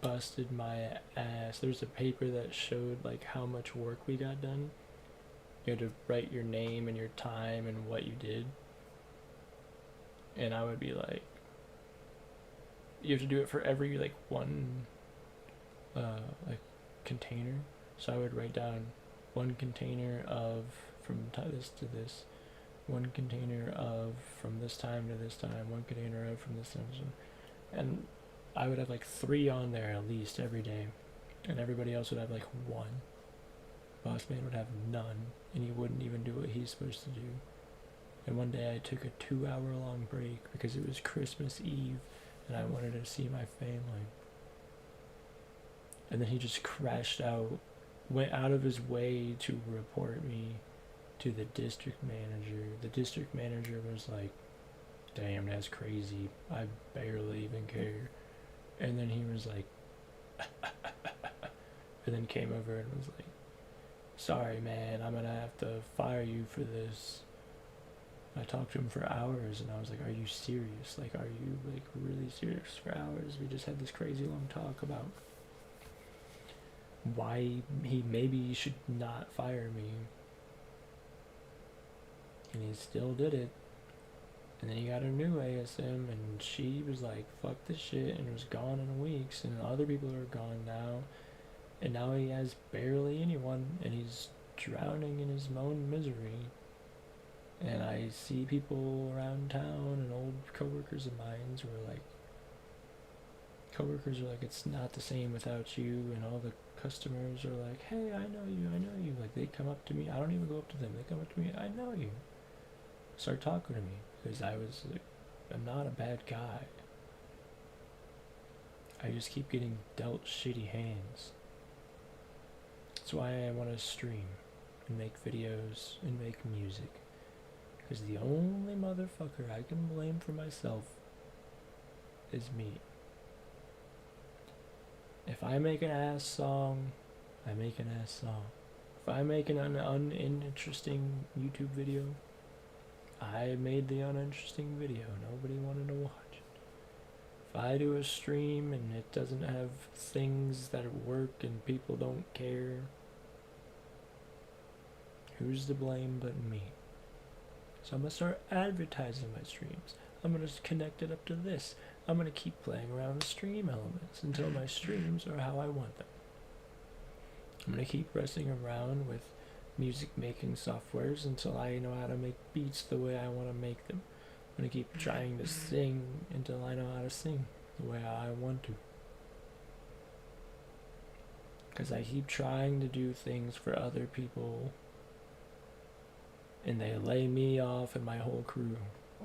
busted my ass. There's a paper that showed like how much work we got done. You had to write your name and your time and what you did. And I would be like, you have to do it for every like one like container. So I would write down one container of from this to this, one container of from this time to this time, one container of from this time to this time. And I would have like 3 on there at least every day, and everybody else would have like 1. Boss man would have none, and he wouldn't even do what he's supposed to do. And one day I took a 2-hour-long break because it was Christmas Eve and I wanted to see my family. And then he just crashed out, went out of his way to report me to the district manager. The district manager was like, damn, that's crazy. I barely even care. And then he was like, and then came over and was like, sorry man, I'm gonna have to fire you for this. I talked to him for hours and I was like, are you serious? Like, are you like really serious for hours? We just had this crazy long talk about why maybe should not fire me. And he still did it. And then he got a new ASM and she was like, fuck this shit, and was gone in weeks, and other people are gone now. And now he has barely anyone and he's drowning in his own misery. And I see people around town and old coworkers of mine who are like, it's not the same without you, and all the customers are like, hey, I know you, like they come up to me, I don't even go up to them, they come up to me, I know you, start talking to me, because I was like, I'm not a bad guy, I just keep getting dealt shitty hands. That's why I want to stream and make videos and make music. Because the only motherfucker I can blame for myself is me. If I make an ass song, I make an ass song. If I make an uninteresting YouTube video, I made the uninteresting video. Nobody wanted to watch it. If I do a stream and it doesn't have things that work and people don't care, who's to blame but me? So I'm going to start advertising my streams. I'm going to connect it up to this. I'm going to keep playing around with stream elements until my streams are how I want them. I'm going to keep messing around with music making softwares until I know how to make beats the way I want to make them. I'm going to keep trying to sing until I know how to sing the way I want to. Because I keep trying to do things for other people and they lay me off and my whole crew,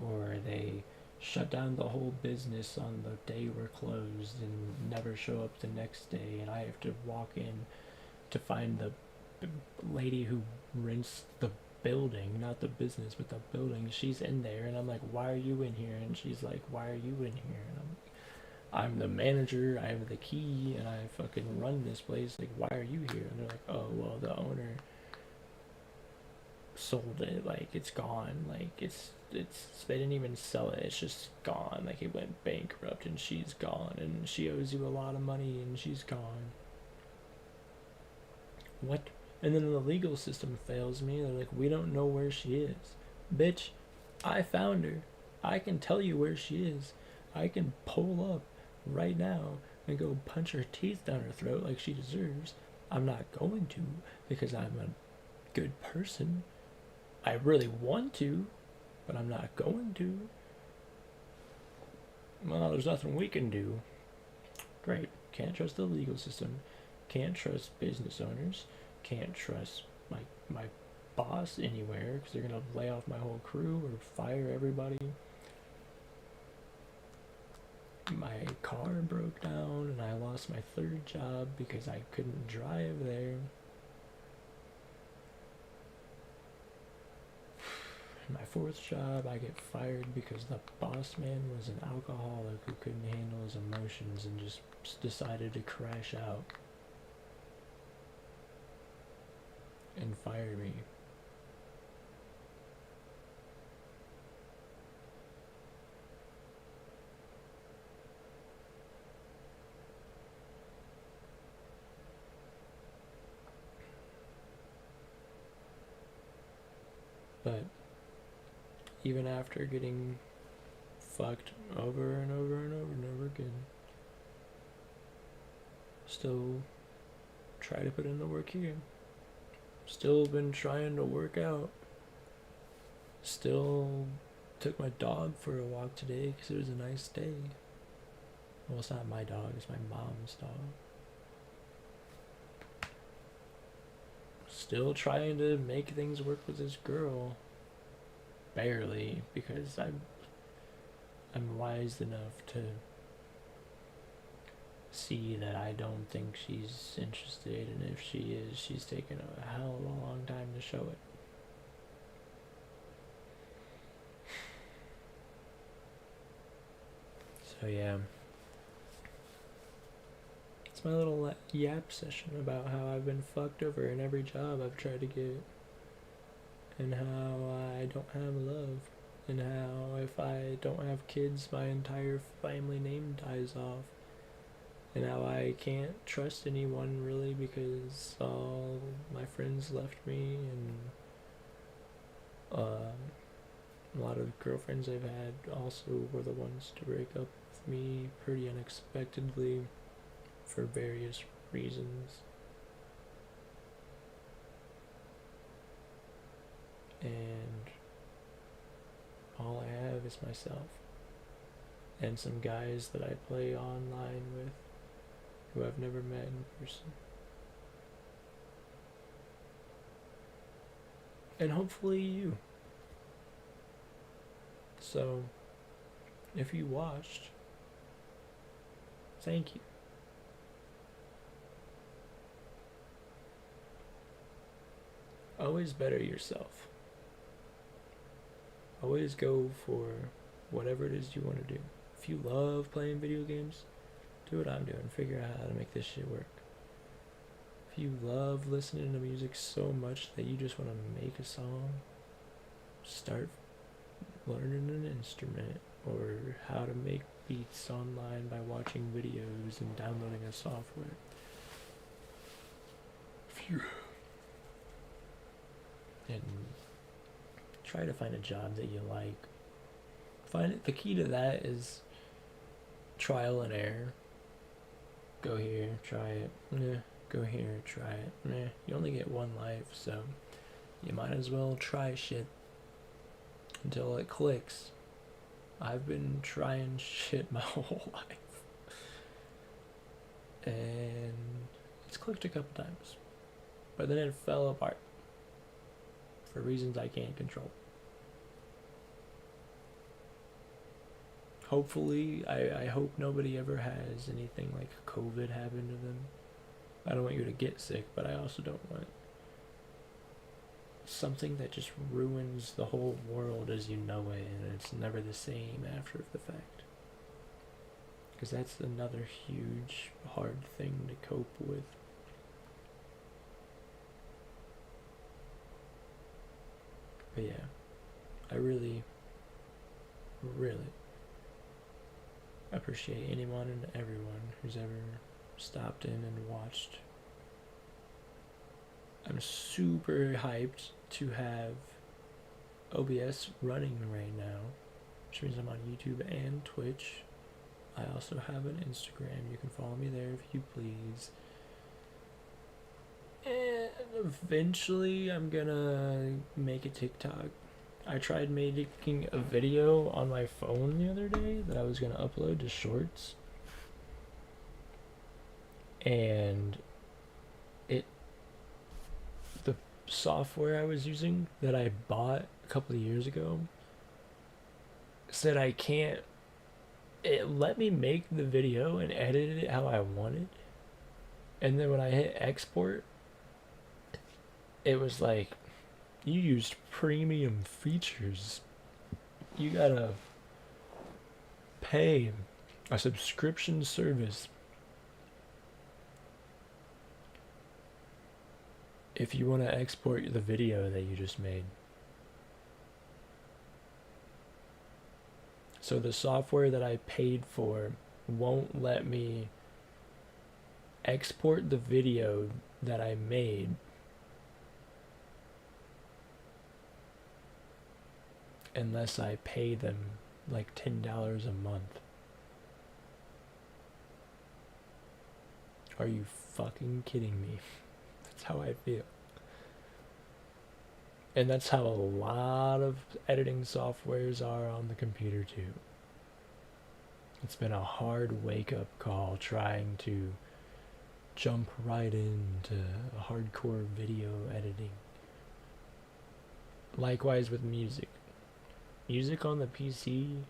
or they shut down the whole business on the day we're closed and never show up the next day, and I have to walk in to find the lady who rents the building, not the business but the building. She's in there and I'm like, why are you in here? And she's like, why are you in here? And I'm like, I'm the manager, I have the key, and I fucking run this place, like why are you here? And they're like, oh well, the owner sold it, like it's gone, like it's they didn't even sell it, it's just gone, like it went bankrupt and she's gone and she owes you a lot of money and she's gone. What? And then the legal system fails me. They're like, we don't know where she is. Bitch, I found her. I can tell you where she is. I can pull up right now and go punch her teeth down her throat like she deserves. I'm not going to, because I'm a good person. I really want to, but I'm not going to. Well, there's nothing we can do. Great. Can't trust the legal system. Can't trust business owners. Can't trust my boss anywhere, because they're going to lay off my whole crew or fire everybody. My car broke down and I lost my 3rd job because I couldn't drive there. My 4th job, I get fired because the boss man was an alcoholic who couldn't handle his emotions and just decided to crash out and fire me. But even after getting fucked over and over and over and over again, Still try to put in the work here. Still been trying to work out. Still took my dog for a walk today because it was a nice day. Well, it's not my dog, it's my mom's dog. Still trying to make things work with this girl. Barely, because I'm wise enough to see that I don't think she's interested, and if she is, she's taken a hell of a long time to show it. So yeah, it's my little yap session about how I've been fucked over in every job I've tried to get, and how I don't have love, and how if I don't have kids, my entire family name dies off, and how I can't trust anyone really because all my friends left me, and a lot of girlfriends I've had also were the ones to break up with me pretty unexpectedly for various reasons. And all I have is myself and some guys that I play online with who I've never met in person. And hopefully you. So, if you watched, thank you. Always better yourself. Always go for whatever it is you want to do. If you love playing video games, do what I'm doing. Figure out how to make this shit work. If you love listening to music so much that you just want to make a song, start learning an instrument or how to make beats online by watching videos and downloading a software. And try to find a job that you like. The key to that is trial and error. Go here, try it. Nah. Go here, try it. Nah. You only get one life, so you might as well try shit until it clicks. I've been trying shit my whole life, and it's clicked a couple times, but then it fell apart for reasons I can't control. Hopefully, I hope nobody ever has anything like COVID happen to them. I don't want you to get sick, but I also don't want something that just ruins the whole world as you know it, and it's never the same after the fact. Because that's another huge, hard thing to cope with. But yeah, I really, really appreciate anyone and everyone who's ever stopped in and watched. I'm super hyped to have OBS running right now, which means I'm on YouTube and Twitch. I also have an Instagram. You can follow me there if you please. And eventually I'm gonna make a TikTok. I tried making a video on my phone the other day that I was gonna upload to Shorts, and the software I was using that I bought a couple of years ago said I can't. It let me make the video and edit it how I wanted, and then when I hit export, it was like, you used premium features. You gotta pay a subscription service if you want to export the video that you just made. So the software that I paid for won't let me export the video that I made unless I pay them like $10 a month. are you fucking kidding me? That's how I feel. And that's how a lot of editing softwares are on the computer too. It's been a hard wake-up call trying to jump right into hardcore video editing. Likewise with music. Music on the PC,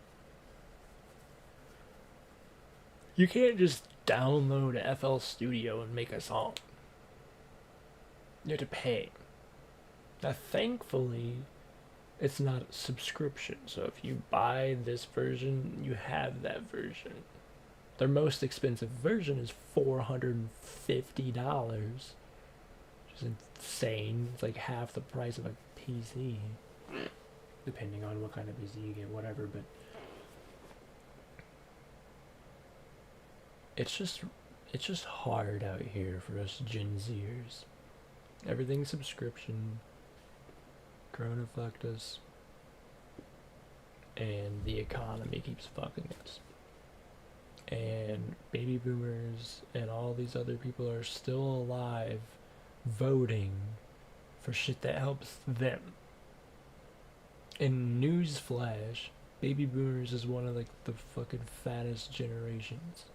you can't just download FL Studio and make a song. You have to pay. Now, thankfully, it's not a subscription. So if you buy this version, you have that version. Their most expensive version is $450, which is insane. It's like half the price of a PC, depending on what kind of PC you get, whatever. But it's just hard out here for us Gen Zers. Everything's subscription. Corona fucked us, and the economy keeps fucking us. And baby boomers and all these other people are still alive voting for shit that helps them. And newsflash, baby boomers is one of like the fucking fattest generations.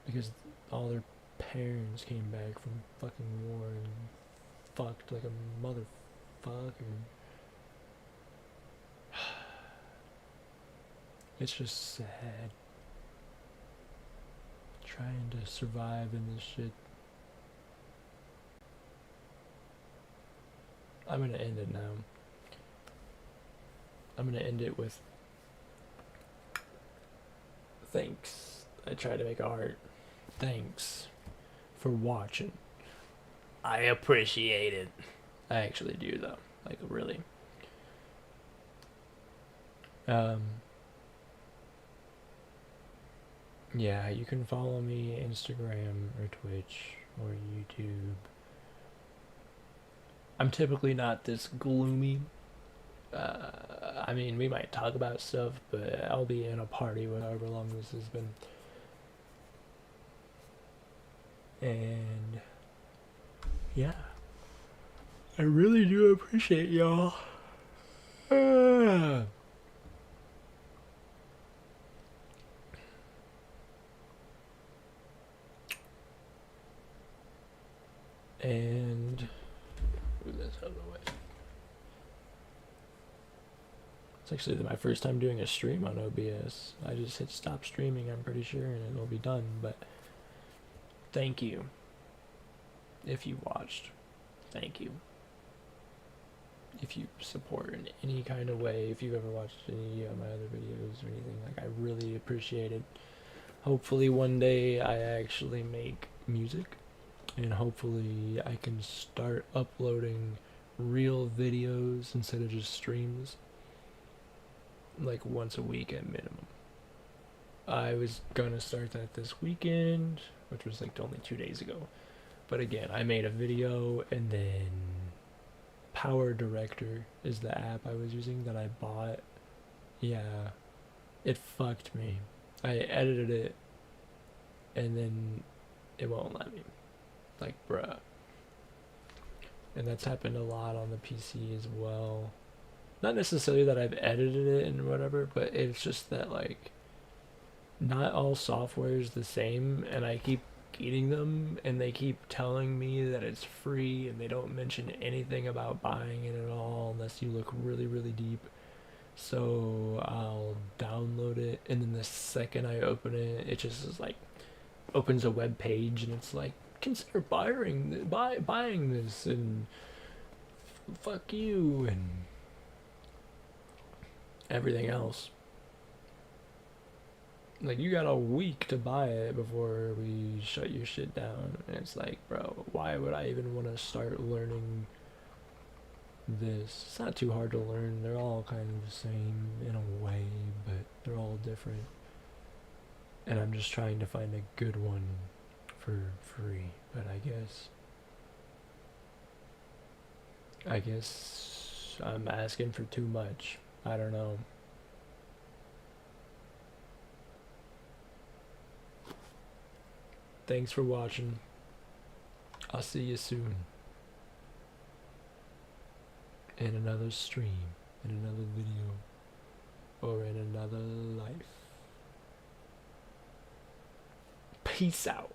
Because all their parents came back from fucking war and fucked like a motherfucker. It's just sad. Trying to survive in this shit. I'm gonna end it now. I'm gonna end it with thanks. I try to make art. Thanks for watching. I appreciate it. I actually do though. Like really. Yeah, you can follow me Instagram or Twitch or YouTube. I'm typically not this gloomy. I mean, we might talk about stuff, but I'll be in a party with however long this has been. And yeah, I really do appreciate y'all. And move this out of the way. It's actually my first time doing a stream on OBS. I just hit stop streaming, I'm pretty sure, and it'll be done. But thank you. If you watched, thank you. If you support in any kind of way, if you've ever watched any of my other videos or anything, like I really appreciate it. Hopefully one day I actually make music. And hopefully I can start uploading real videos instead of just streams. Like once a week at minimum. I was gonna start that this weekend, which was like only 2 days ago. But again, I made a video, and then Power Director is the app I was using that I bought. Yeah, it fucked me. I edited it, and then it won't let me. Like, bruh. And that's happened a lot on the PC as well. Not necessarily that I've edited it and whatever, but it's just that, like, not all software is the same, and I keep getting them, and they keep telling me that it's free, and they don't mention anything about buying it at all unless you look really, really deep. So I'll download it, and then the second I open it, it just is like, opens a web page, and it's like, consider buying this, and fuck you, and everything else. Like, you got a week to buy it before we shut your shit down. And it's like, bro, why would I even want to start learning this? It's not too hard to learn. They're all kind of the same in a way, but they're all different. And I'm just trying to find a good one for free. But I guess I'm asking for too much. I don't know. Thanks for watching. I'll see you soon. In another stream, in another video, or in another life. Peace out.